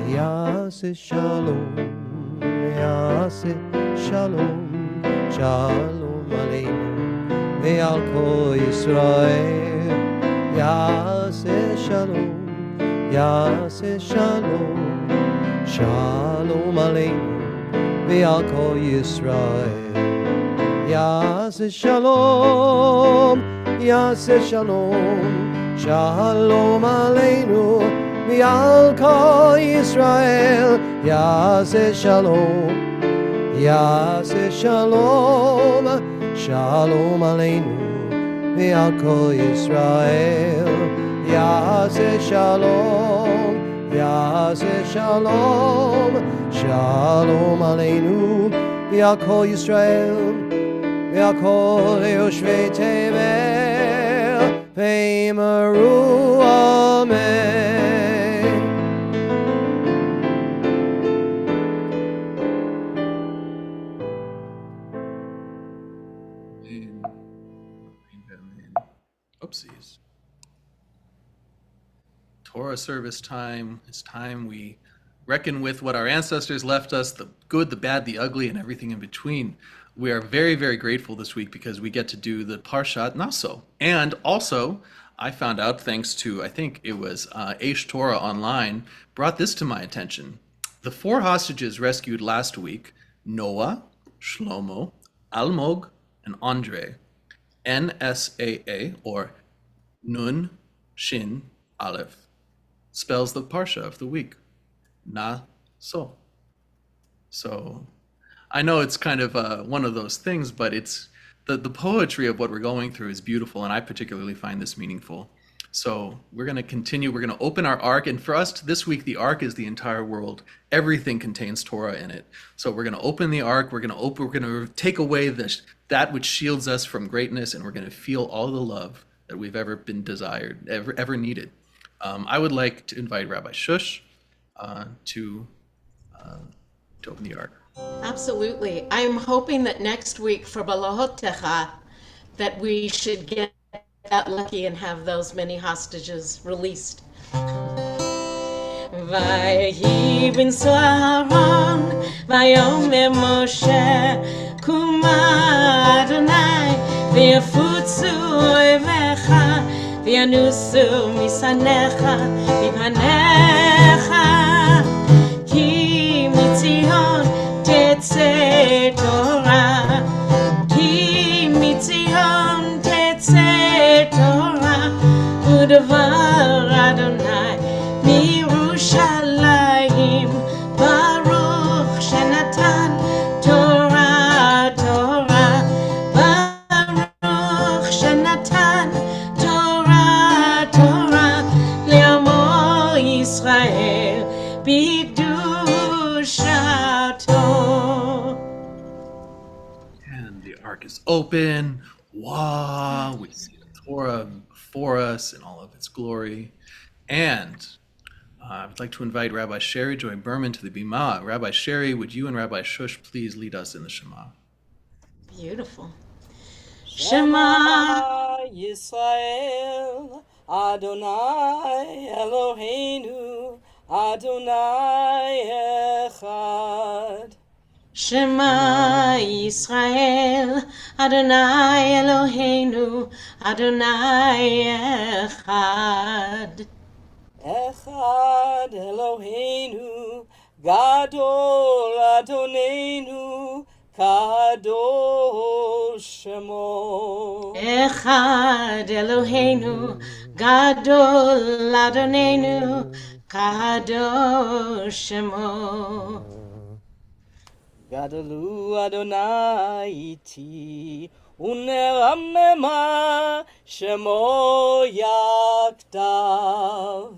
יעשה שלום, יעשה שלום, שלום עלינו ועל כל ישראל. יעשה שלום, יעשה שלום, שלום עלינו ועל כל ישראל. יעשה שלום, יעשה שלום, שלום עלינו ועל כל ישראל. יעשה שלום, יעשה שלום, שלום עלינו ועל כל ישראל. יעשה שלום, יעשה שלום, שלום עלינו ועל כל ישראל, ועל כל יושבי תבל, ואמרו אמן. Oopsies. Torah service time. It's time we reckon with what our ancestors left us, the good, the bad, the ugly, and everything in between. We are very, very grateful this week because we get to do the Parshat Naso. And also, I found out, thanks to, I think it was Aish Torah Online, brought this to my attention. The 4 hostages rescued last week, Noah, Shlomo, Almog, and Andre, NSAA, or Nun Shin Aleph, spells the Parsha of the week, Na-so. So I know it's kind of one of those things, but it's the poetry of what we're going through is beautiful, and I particularly find this meaningful. So we're going to continue. We're going to open our ark, and for us this week, the ark is the entire world. Everything contains Torah in it. So we're going to open the ark. We're going to take away that which shields us from greatness, and we're going to feel all the love that we've ever been desired, ever needed. I would like to invite Rabbi Shush to open the ark. Absolutely. I'm hoping that next week for Balahotecha that we should get that lucky and have those many hostages released. ויהי בנשוא אהרון ויאמר משה קומה אדוני ויפוצו אויביך וינוסו משנאיך מפניך כי מציון תצא תורה כי מציון תצא תורה ודבר אדוני מירושלים ברוך שנתן תורה תורה ברוך שנתן תורה תורה לעמו ישראל בקדושתו. And the ark is open. Wow, we see the Torah before us in all of its glory. And I would like to invite Rabbi Sherry Joy Berman to the Bima. Rabbi Sherry, would you and Rabbi Shush please lead us in the Shema? Beautiful. Shema Yisrael, Adonai Eloheinu, Adonai Echad. Shema Yisrael, Adonai Eloheinu, Adonai Echad. Echad Eloheinu, Gadol Adonenu, Kadosh Shemo. Echad Eloheinu, Gadol Adonenu, Kadosh Shemo. Gadolu Adonai iti, uneramema Shemo Yaktav.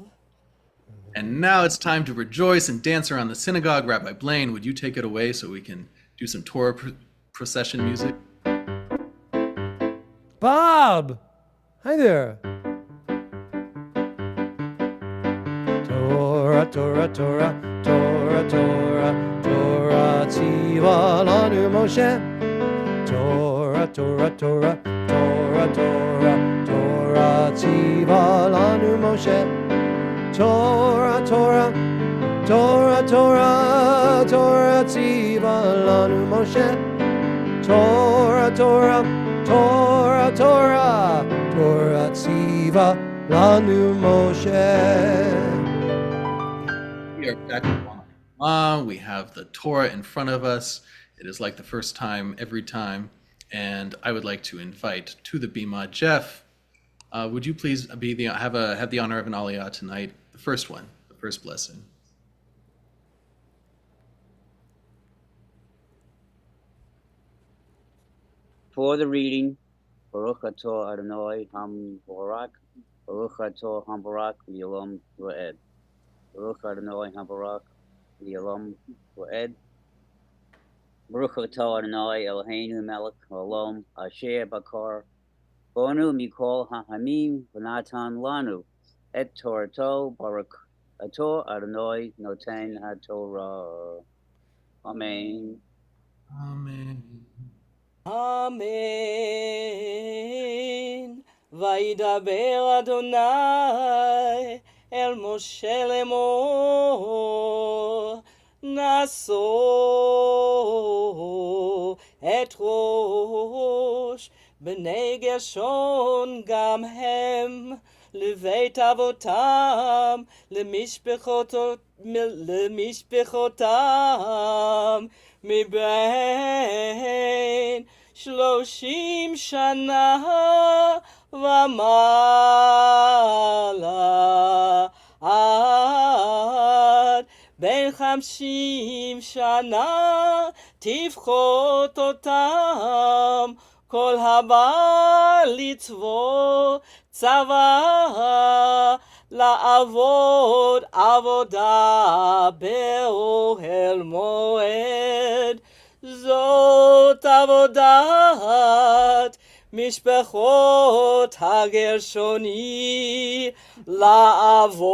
And now it's time to rejoice and dance around the synagogue. Rabbi Blaine, would you take it away so we can do some Torah procession music? Bob! Hi there. Torah, Torah, Torah, Torah, Torah, Torah, Tziva lanu Moshe. Torah, Torah, Torah, Torah, Torah, Torah, Tziva lanu Moshe. Torah, Torah, Torah, Torah, Torah, Tziva lanu Moshe. Torah, Torah, Torah, Torah, Torah, Tziva lanu Moshe. We are back in Rama. We have the Torah in front of us. It is like the first time every time. And I would like to invite to the Bima Jeff. Would you please have the honor of an aliyah tonight? The first one, the first blessing. For the reading, Baruch Atah Adonai Ham Barak, Baruch Atah Ham Barak, Yolom Va'ed. Baruch Adonai Ham Barak, Yolom Va'ed. Baruch Atah Adonai Eloheinu Melech Haolam Asher Bakar. Bonu Mikol HaHamim V'natan Lanu. Et Torato Baruch Atah Adonai Noten HaTorah. Amen. Amen. Amen. Vaidaber Adonai el Moshe lemor. Naso et rosh bnei Gershon gam hem לבית אבותם, למשפחותם, מבין 30 שנה ומעלה, עד בין 50 שנה תפחות אותם, כל הבא לצוות צבא לעבוד עבודה באוהל מועד. זאת עבודת משפחות הגרשוני לעבוד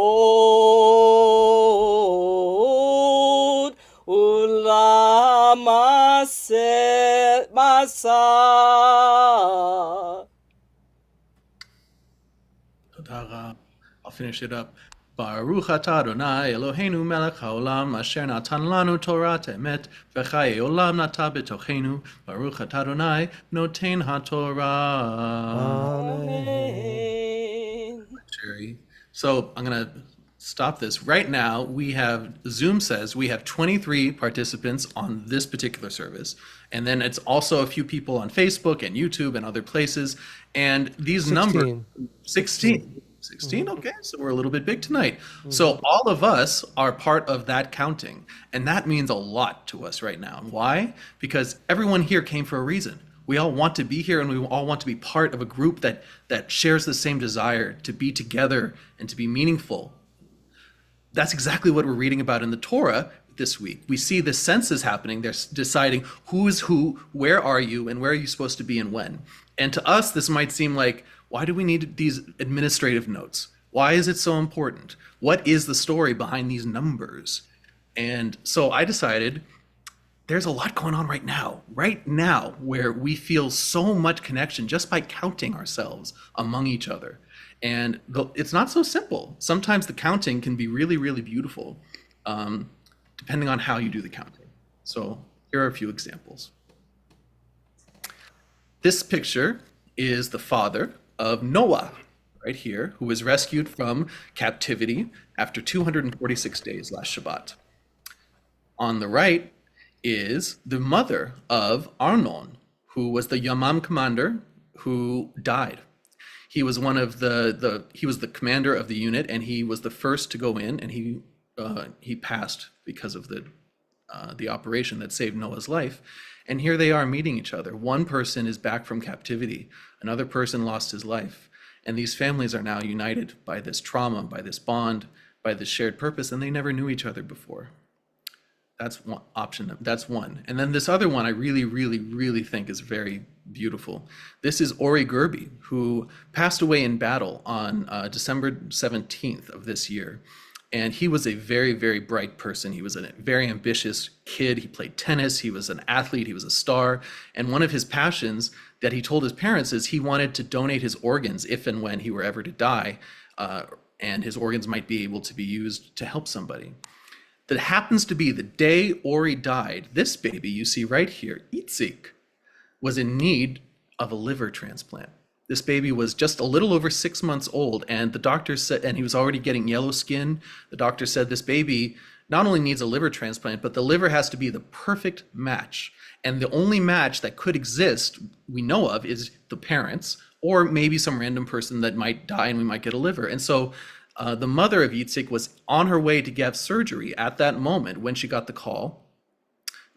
ולמסע. I'll finish it up. Baruch atah Adonai Eloheinu melech haolam asher natan lanu Torah emet v'chayei olam nata b'tochenu. Baruch atah Adonai noten haTorah. Amen. Sherry. So I'm going to stop this. Right now, Zoom says we have 23 participants on this particular service. And then it's also a few people on Facebook and YouTube and other places. And these 16. numbers, 16. 16, okay, so we're a little bit big tonight. So all of us are part of that counting, and that means a lot to us right now. Why? Because everyone here came for a reason. We all want to be here, and we all want to be part of a group that shares the same desire to be together and to be meaningful. That's exactly what we're reading about in the Torah this week. We see the census happening. They're deciding who is who, where are you, and where are you supposed to be and when. And to us, this might seem like, why do we need these administrative notes? Why is it so important? What is the story behind these numbers? And so I decided there's a lot going on right now, where we feel so much connection just by counting ourselves among each other. And it's not so simple. Sometimes the counting can be really, really beautiful, depending on how you do the counting. So here are a few examples. This picture is the father of Noah, right here, who was rescued from captivity after 246 days last Shabbat. On the right is the mother of Arnon, who was the Yamam commander who died. He was one of he was the commander of the unit, and he was the first to go in, and he passed because of the operation that saved Noah's life. And here they are meeting each other. One person is back from captivity, another person lost his life, and these families are now united by this trauma, by this bond, by this shared purpose, and they never knew each other before. That's one option. That's one. And then this other one I really, really, really think is very beautiful. This is Ori Gerbi, who passed away in battle on December 17th of this year. And he was a very, very bright person. He was a very ambitious kid. He played tennis. He was an athlete. He was a star. And one of his passions that he told his parents is he wanted to donate his organs if and when he were ever to die, and his organs might be able to be used to help somebody. That happens to be the day Ori died. This baby you see right here, Itzik, was in need of a liver transplant. This baby was just a little over 6 months old, and the doctor said, and he was already getting yellow skin. The doctor said this baby not only needs a liver transplant, but the liver has to be the perfect match. And the only match that could exist, we know of, is the parents, or maybe some random person that might die and we might get a liver. And so the mother of Itzik was on her way to get surgery at that moment when she got the call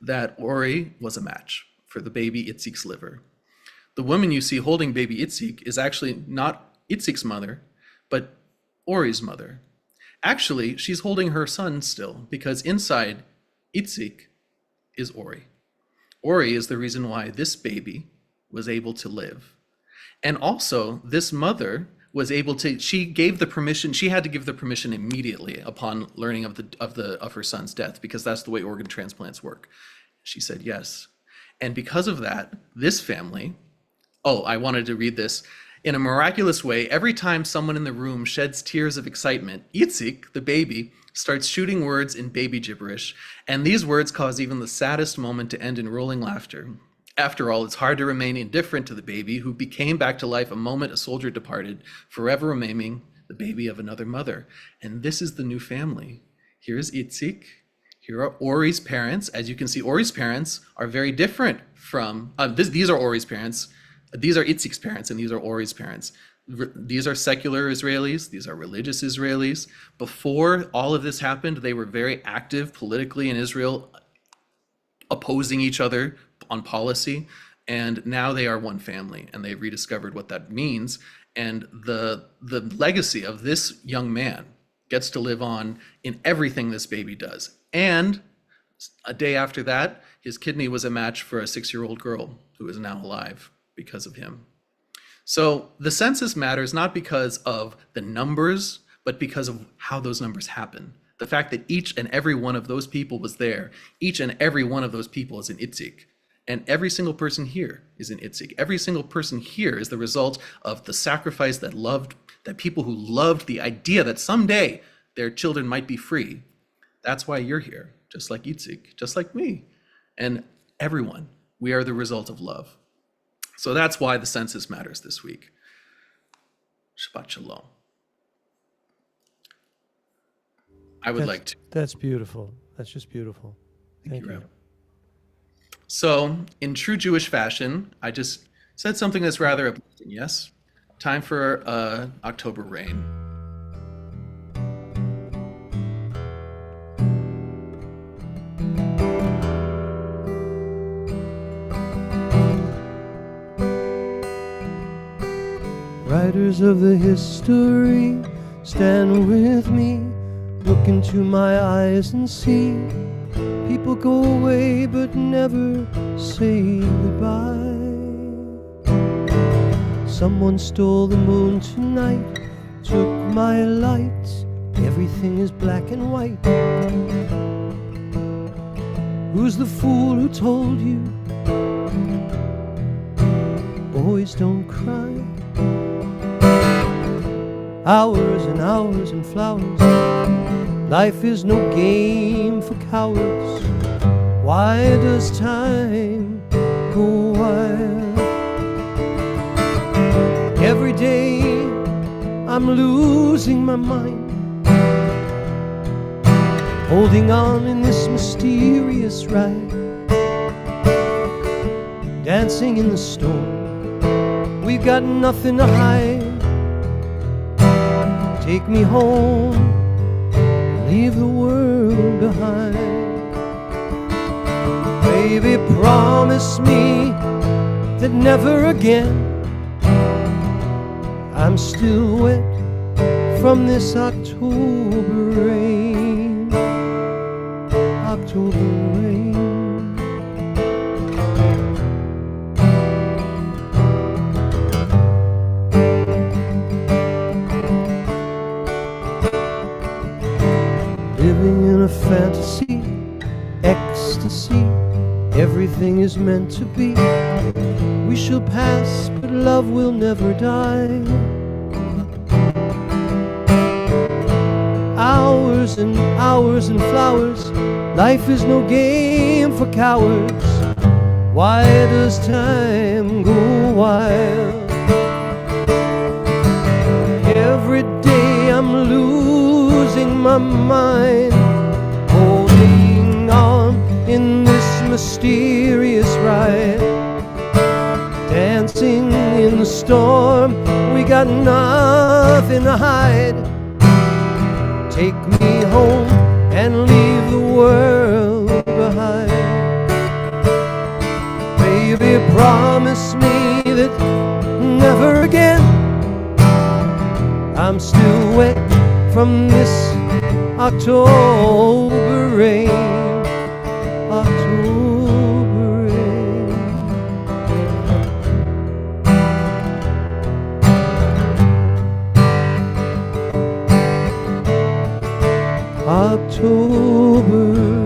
that Ori was a match for the baby Itzik's liver. The woman you see holding baby Itzik is actually not Itzik's mother, but Ori's mother. Actually, she's holding her son still, because inside Itzik is Ori. Ori is the reason why this baby was able to live. And also, this mother was able to, she gave the permission, she had to give the permission immediately upon learning of her son's death, because that's the way organ transplants work. She said yes. And because of that, this family, I wanted to read this. In a miraculous way, every time someone in the room sheds tears of excitement, Itzik, the baby, starts shooting words in baby gibberish, and these words cause even the saddest moment to end in rolling laughter. After all, it's hard to remain indifferent to the baby who became back to life a moment a soldier departed, forever remaining the baby of another mother. And this is the new family. Here's Itzik. Here are Ori's parents. As you can see, Ori's parents are very different from, these are Ori's parents. These are Itzik's parents, and these are Ori's parents. These are secular Israelis. These are religious Israelis. Before all of this happened, they were very active politically in Israel, opposing each other on policy. And now they are one family, and they've rediscovered what that means. And the legacy of this young man gets to live on in everything this baby does. And a day after that, his kidney was a match for a 6-year-old girl who is now alive because of him. So the census matters not because of the numbers, but because of how those numbers happen. The fact that each and every one of those people was there, each and every one of those people is in Itzik. And every single person here is in Itzik. Every single person here is the result of the sacrifice that people who loved the idea that someday their children might be free. That's why you're here, just like Itzik, just like me. And everyone, we are the result of love. So that's why the census matters this week. Shabbat Shalom. I would like to. That's beautiful. That's just beautiful. Thank you. Rabbi. So, in true Jewish fashion, I just said something that's rather uplifting, yes? Time for October rain. Writers of the history, stand with me, look into my eyes and see. People go away but never say goodbye. Someone stole the moon tonight, took my lights, everything is black and white. Who's the fool who told you boys don't cry? Hours and hours and flowers. Life is no game for cowards. Why does time go wild? Every day I'm losing my mind, holding on in this mysterious ride, dancing in the storm. We've got nothing to hide. Take me home, leave the world behind. Baby, promise me that never again I'm still wet from this October rain. October rain. Living in a fantasy, ecstasy, everything is meant to be. We shall pass, but love will never die. Hours and hours and flowers. Life is no game for cowards. Why does time go wild? Every day I'm losing my mind, holding on in this mysterious ride, dancing in the storm. We got nothing to hide. Take me home and leave the world behind. Baby, promise me that never again I'm still wet from this October rain. October rain. October rain.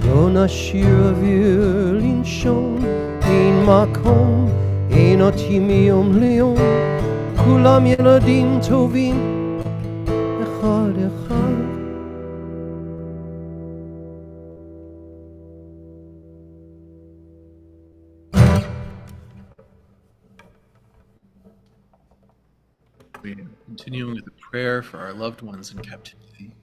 Yonashir virlin shon ein makom ein otim yom leon kulam yeladim tovim echad echad. We are continuing with the prayer for our loved ones in captivity.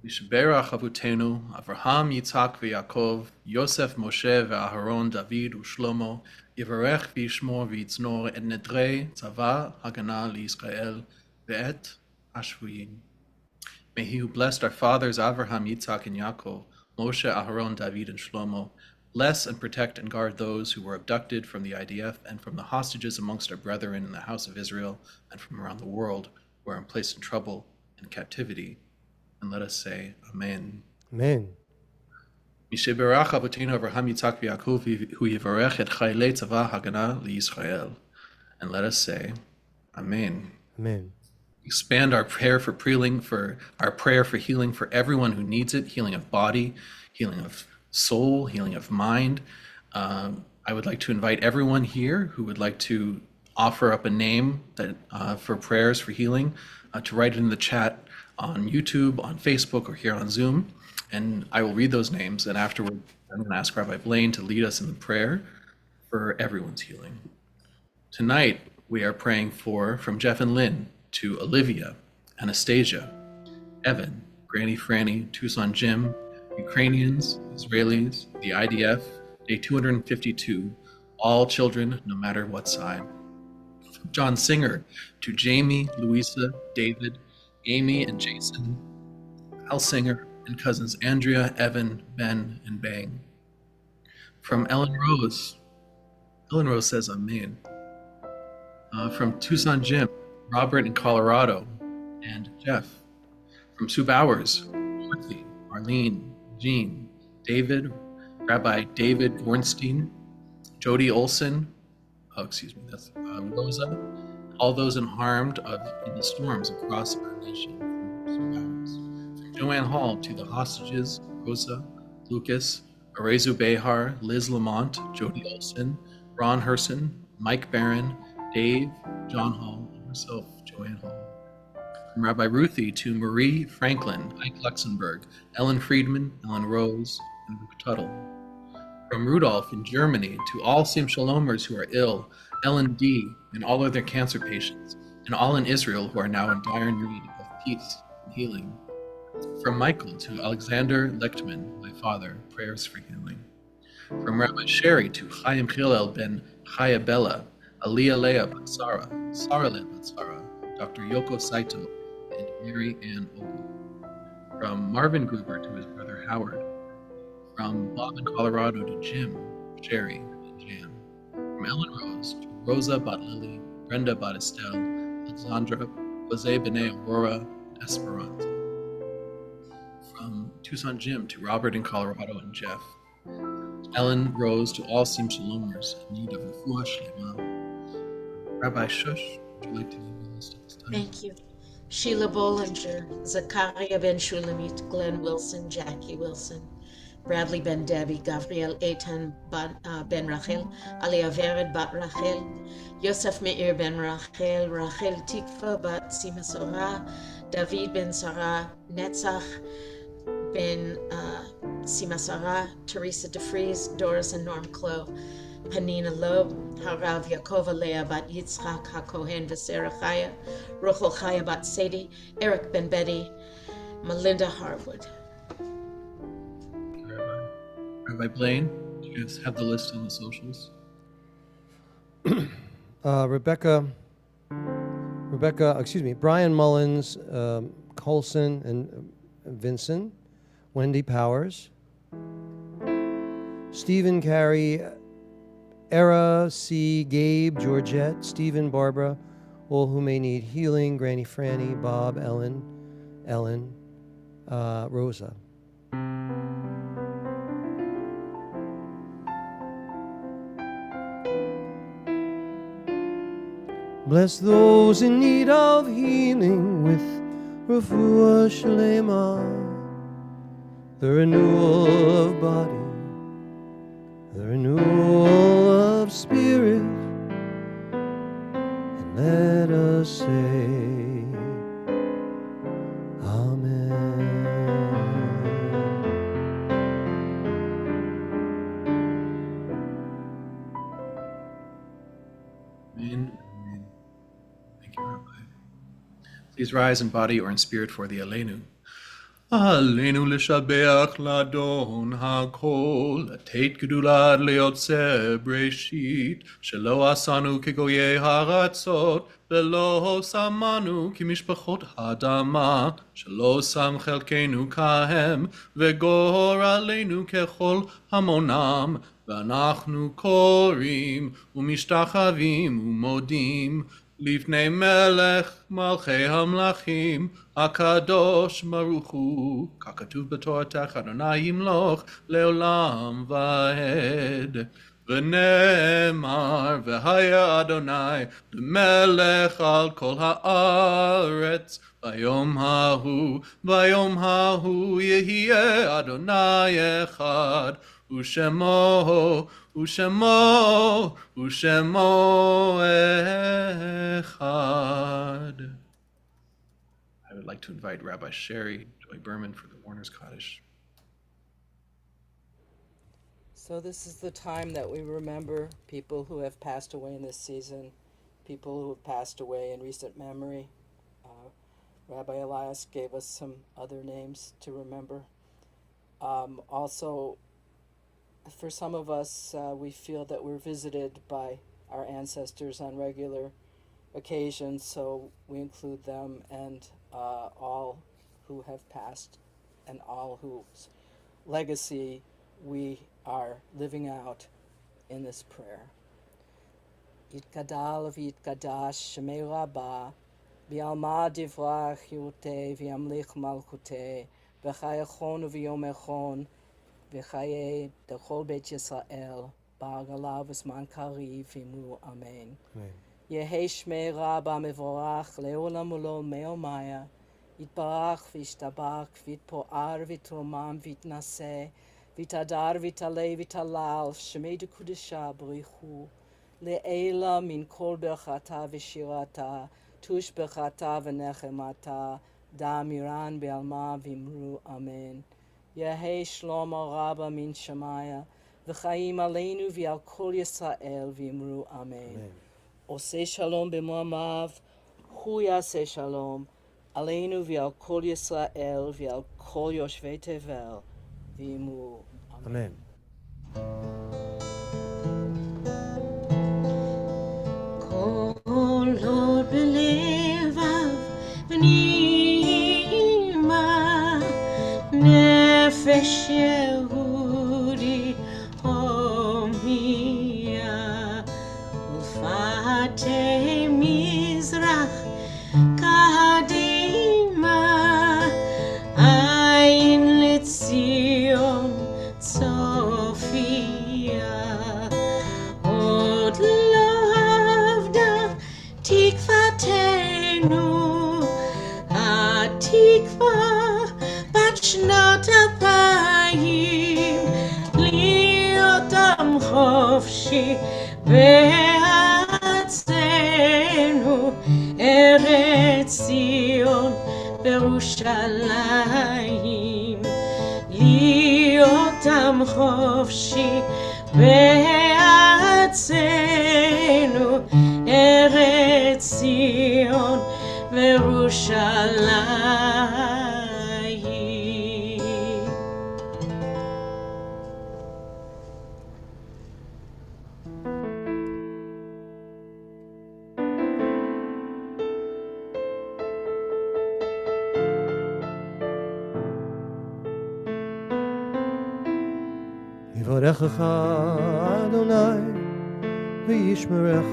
Yishberach Avutenu, Avraham, Yitzhak, v'Yaakov, Yosef, Moshe, v'Aharon, David, u'Shlomo, Yivarech v'Yishmor v'Yitznor, et Nedrei, Tzava, Haganah, L'Yisrael, ve'et Ashvuyim. May he who blessed our fathers Avraham, Yitzhak, and Yaakov, Moshe, Aharon, David, and Shlomo, bless and protect and guard those who were abducted from the IDF and from the hostages amongst our brethren in the house of Israel and from around the world who are placed in trouble and captivity. And let us say, Amen. Amen. Misheberach Avotenu Avraham Yitzhak v'Yaakov hu yivarech et chaylei tzava hagana liYisrael. And let us say, Amen. Amen. Expand our prayer for healing for everyone who needs it, healing of body, healing of soul, healing of mind. I would like to invite everyone here who would like to offer up a name that for prayers for healing to write it in the chat on YouTube, on Facebook, or here on Zoom. And I will read those names, and afterward I'm going to ask Rabbi Blaine to lead us in the prayer for everyone's healing. Tonight we are praying from Jeff and Lynn to Olivia, Anastasia, Evan, Granny Franny, Tucson Jim, Ukrainians, Israelis, the IDF, Day 252, all children, no matter what side. From John Singer to Jamie, Louisa, David, Amy and Jason, Al Singer, and cousins Andrea, Evan, Ben, and Bang. From Ellen Rose says Amen. From Tucson Jim, Robert in Colorado, and Jeff. From Sue Bowers, Dorothy, Marlene, Jean, David, Rabbi David Bornstein, Jody Olson, that's Rosa, all those unharmed in the storms across our nation survivors. From Joanne Hall to the hostages, Rosa, Lucas, Arezu Behar, Liz Lamont, Jody Olson, Ron Herson, Mike Barron, Dave, John Hall, and herself, Joanne Hall. From Rabbi Ruthie to Marie Franklin, Ike Luxembourg, Ellen Friedman, Ellen Rose, and Luke Tuttle. From Rudolph in Germany to all Sim Shalomers who are ill, Ellen D., and all other cancer patients, and all in Israel who are now in dire need of peace and healing. From Michael to Alexander Lechtman, my father, prayers for healing. From Rabbi Sherry to Chaim Hillel ben Chaya Bella, Aliyah Leah Batsara, Sarah Leah Batsara, Dr. Yoko Saito, and Mary Ann Obi. From Marvin Gruber to his brother Howard. From Bob in Colorado to Jim, Sherry, and Jan. From Ellen Rose to Rosa Bat Lily, Brenda Bat Estelle, Alexandra, Jose Bene Aurora, and Esperanza. From Tucson Jim to Robert in Colorado and Jeff. Ellen Rose to all Sim Shalomers in need of Refuah Shlema. Rabbi Shush, would you like to give me a list at this time? Thank you. Sheila Bollinger, Zachariah Ben Shulamit, Glenn Wilson, Jackie Wilson, Bradley Ben Debbie, Gabriel Eitan Ben Rachel, Aliyah Vered Bat Rachel, Yosef Meir Ben Rachel, Rachel Tikva Bat Sima Sorah, David Ben Sarah, Netzach Ben Sima Sarah, Teresa DeFries, Doris and Norm Klo, Panina Loeb, Harav Yaakova Leah Bat Yitzchak HaKohen V'Sera Chaya, Ruchel Chaya Bat Sadie, Eric Ben Betty, Melinda Harwood. Rabbi Blaine, do you guys have the list on the socials? Brian Mullins, Colson and Vincent, Wendy Powers, Stephen Carey, Era C, Gabe, Georgette, Stephen, Barbara, all who may need healing, Granny Franny, Bob, Ellen, Rosa. Bless those in need of healing with Refuah Shlema, the renewal of body, the renewal of spirit, and let us say, Amen. Amen. Thank you, Rabbi. Please rise in body or in spirit for the Aleinu. Aleinu לשבח לאדון הכל, לתת גדולה ליוצא בראשית, שלא עשנו כגויי הארצות, ולא שמנו כמשפחות האדמה, שלא שם חלקנו כהם, וגורלנו ככל המונם, ואנחנו קוראים ומשתחווים ומודים, לפני מלך מלכי המלכים, הקדוש ברוך הוא, ככתוב בתורתך, אדוני ימלוך לעולם ועד. ונאמר, והיה אדוני למלך על כל הארץ, ביום ההוא יהיה אדוני אחד, ושמו echad. I would like to invite Rabbi Sherry Joy Berman for the Warner's Kaddish. So this is the time that we remember people who have passed away in this season, people who have passed away in recent memory. Rabbi Elias gave us some other names to remember. Also, for some of us, we feel that we're visited by our ancestors on regular occasions, so we include them and all who have passed and all whose legacy we are living out in this prayer. Yitkadal v'yitkadash shemei rabba v'yalma divrach yurtei v'yamlich malchutei v'chayachon v'yom echon v'chaye dechol Beit Yisrael בעגלא ובזמן קריב, ואמרו אמן. Amen. יהי שמי רבא מבורך לעולם ולעולמי יומיה. יתברך וישתבח ויתפאר ויתרומם ויתנשא ויתהדר ויתעלה ויתהלל שמי דקודשה בריחו לעילה מן כל ברכתה ושירתה תוש ברכתה ונחמתה דאמירן בעלמא ואמרו אמן. יהי שלמה רבא מן שמיה וחיים עלינו ועל כל ישראל ואמרו אמן. עושה שלום במועמיו, הוא יעשה שלום עלינו ועל כל ישראל ועל כל יושבי תבל, ואמרו Amen. כל עוד בלבב פנימה נפש יהודי הומיה ופאתי מזרח קדימה עין לציון צופיה עוד לא אבדה תקוותנו התקווה בת שנות 2000 להיות עם חופשי בארצנו ארץ ציון בירושלים להיות עם חופשי בארצנו ארץ ציון בירושלים. יברכך אדוני וישמרך,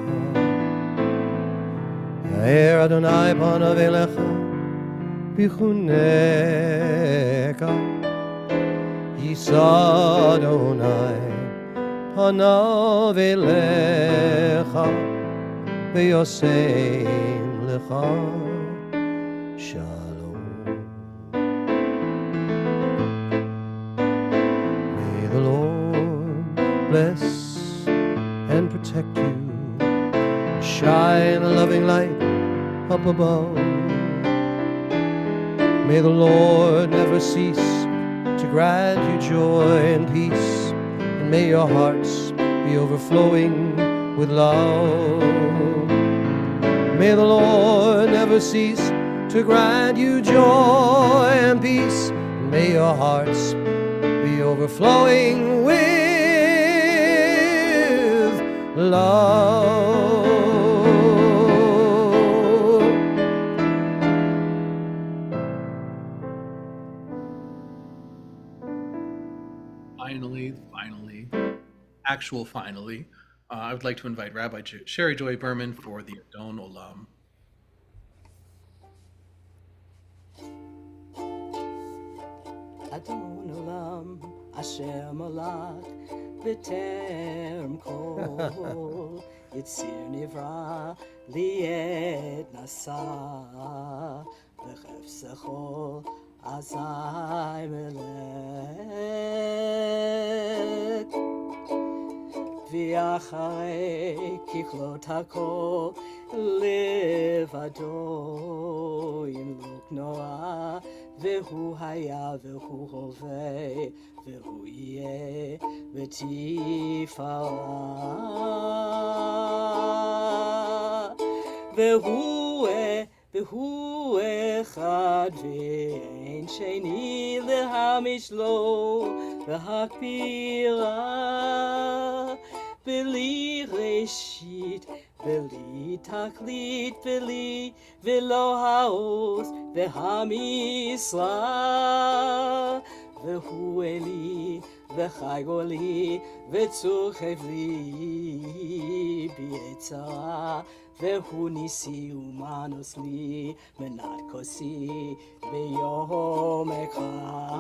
יאר אדוני פניו אליך ויחונך, יישא אדוני פניו אליך וישם לך שלום. May the Lord bless and protect you, shine a loving light up above. May the Lord never cease to grant you joy and peace, and may your hearts be overflowing with love. May the Lord never cease to grant you joy and peace, and may your hearts be overflowing with love. Finally, I would like to invite Rabbi Sherry Joy Berman for the Adon Olam. אדון עולם אשר מלך בטרם כל יציר נברא לי עת נשא וחפץ כל אזי מלך ואחרי ככלות הכל לבדו ימלוך נורא והוא היה והוא הווה והוא יהיה בתפארה והוא אחד ואין שני להמיש לו להכבירה בלי ראשית בלי תכלית בלי ולא העוז והמשרה והוא אלי וחי גולי וצור חבלי ביצרה והוא ניסי ומנוס לי מנת כוסי ביום אקרא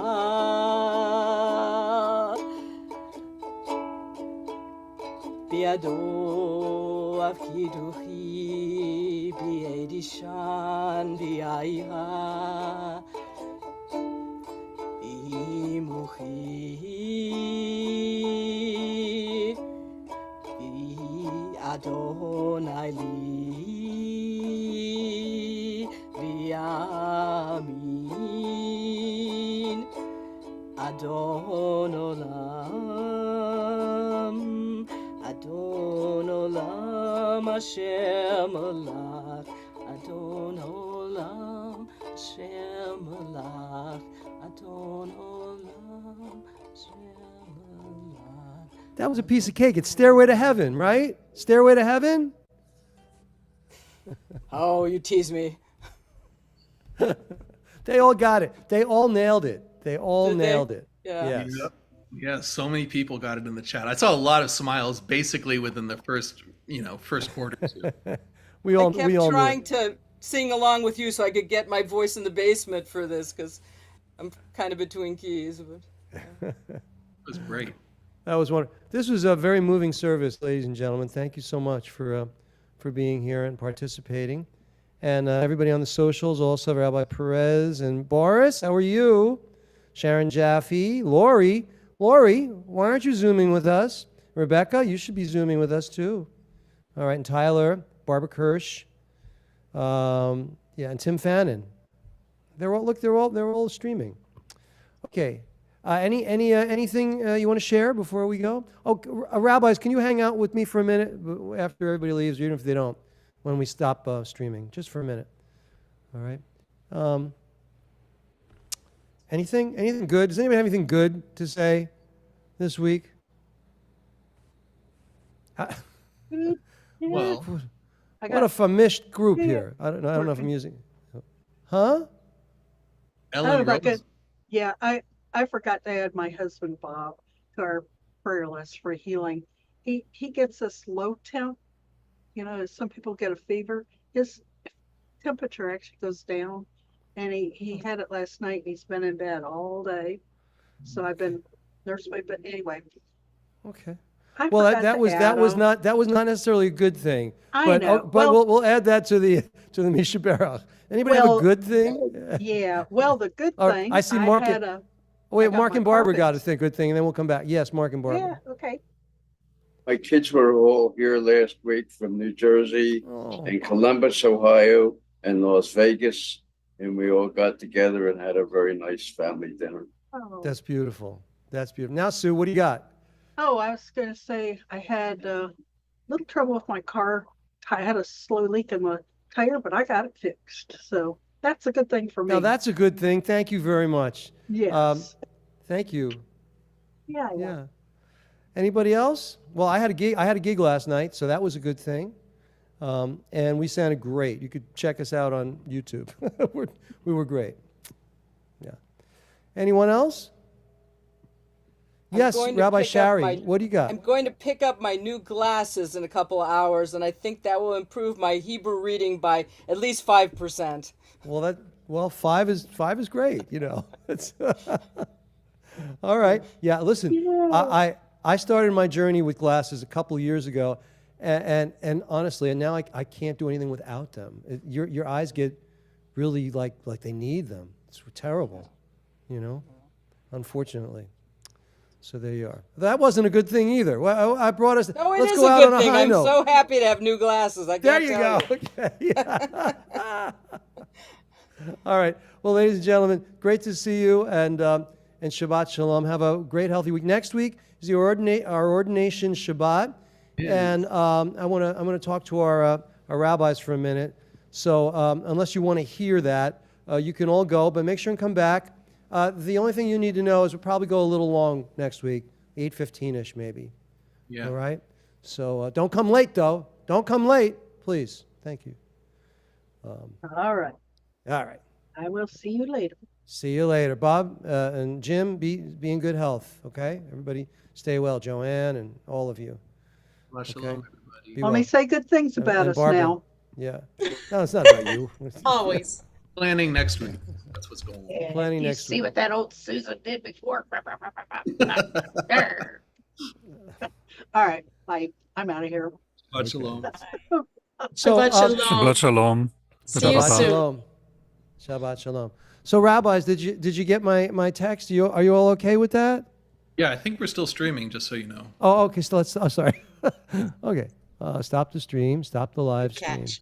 Biado Afkiduhi Biedishan Biaiha Imuhi Adonai li Biamin Adon Olam Adon Olam Hashem Alach Adon Olam Hashem Alach Adon Olam Hashem Alach. That was a piece of cake. It's Stairway to Heaven, right? Stairway to Heaven? Oh, you tease me. They all got it. They all nailed it. They all Did they? nailed it. Yeah. Yes. Yep. Yeah, so many people got it in the chat. I saw a lot of smiles basically within the first quarter too. We all I kept we all trying knew it. to sing along with you so I could get my voice in the basement for this because I'm kind of between keys. But It was great. That was one. This was a very moving service, ladies and gentlemen. Thank you so much for being here and participating. And everybody on the socials, also Rabbi Perez and Boris, how are you? Sharon Jaffe, Lori, why aren't you Zooming with us? Rebecca, you should be Zooming with us too. All right, and Tyler, Barbara Kirsch, and Tim Fannin. They're all streaming. Okay. Anything you want to share before we go? Oh, rabbis, can you hang out with me for a minute after everybody leaves, even if they don't, when we stop streaming, just for a minute. All right. Anything good? Does anybody have anything good to say this week? Well, What a famished group here. I don't know if I'm using. Huh? Ellen Rose. Yeah, I forgot to add my husband Bob to our prayer list for healing. He gets this low temp. Some people get a fever. His temperature actually goes down, and he had it last night. And he's been in bed all day, so I've been nursing him. But anyway, Okay. I Well, forgot that to was add him. not necessarily a good thing. I But know. but we'll add that to the Misha Berach. Anybody have a Well, good thing? Yeah. Well, the good Or thing I see Mark. had a. Oh, wait, I got Mark my and Barbara got a carpets. thing, good thing, and then we'll come back. Yes, Mark and Yeah. Barbara. Okay. My kids were all here last week from New Jersey Oh. and Columbus, Ohio, and Las Vegas. And we all got together and had a very nice family dinner. Oh. That's beautiful. That's beautiful. Now, Sue, what do you got? Oh, I was going to say I had a little trouble with my car. I had a slow leak in the tire, but I got it fixed. So that's a good thing for me. Now, that's a good thing. Thank you very much. Yes. Thank you. Yeah. Yeah. Anybody else? Well, I had a gig last night, so that was a good thing. And we sounded great. You could check us out on YouTube. We were great. Yeah. Anyone else? Yes, going to Rabbi pick up Shari, my- what do you got? I'm going to pick up my new glasses in a couple of hours, and I think that will improve my Hebrew reading by at least 5%. Well, five is great. It's all right. Yeah. Listen, I started my journey with glasses a couple years ago, and honestly, and now I can't do anything without them. Your eyes get really like they need them. It's terrible, unfortunately. So there you are. That wasn't a good thing either. Well, I brought us. No, it let's is go a out good on thing. a high I'm note. so happy to have new glasses. I There can't you tell go. Okay. Yeah. All right. Well, ladies and gentlemen, great to see you, and Shabbat Shalom. Have a great, healthy week. Next week is our ordination Shabbat, and I'm gonna talk to our rabbis for a minute. So unless you want to hear that, you can all go, but make sure and come back. The only thing you need to know is we'll probably go a little long next week, 8:15-ish maybe. Yeah. All right? So don't come late, though. Don't come late, please. Thank you. All right. All right. I will see you later. See you later. Bob and Jim, be in good health, okay? Everybody stay well. Joanne and all of you. Shabbat Shalom, everybody. Be Only well. say good things about And us Barbara. now. Yeah. No, it's not about you. Always. Planning next week. That's what's going on. Planning you next see week. what that old Susan did before? All right. Bye. I'm out of here. Shabbat shalom. So, Shabbat shalom. Shabbat shalom. See you Shabbat soon. shalom. Shabbat shalom. So, rabbis, did you get my text? Are you all okay with that? Yeah, I think we're still streaming, just so you know. Oh, okay. So let's. Oh, sorry. Okay. Stop the stream. Stop the live stream. Catch.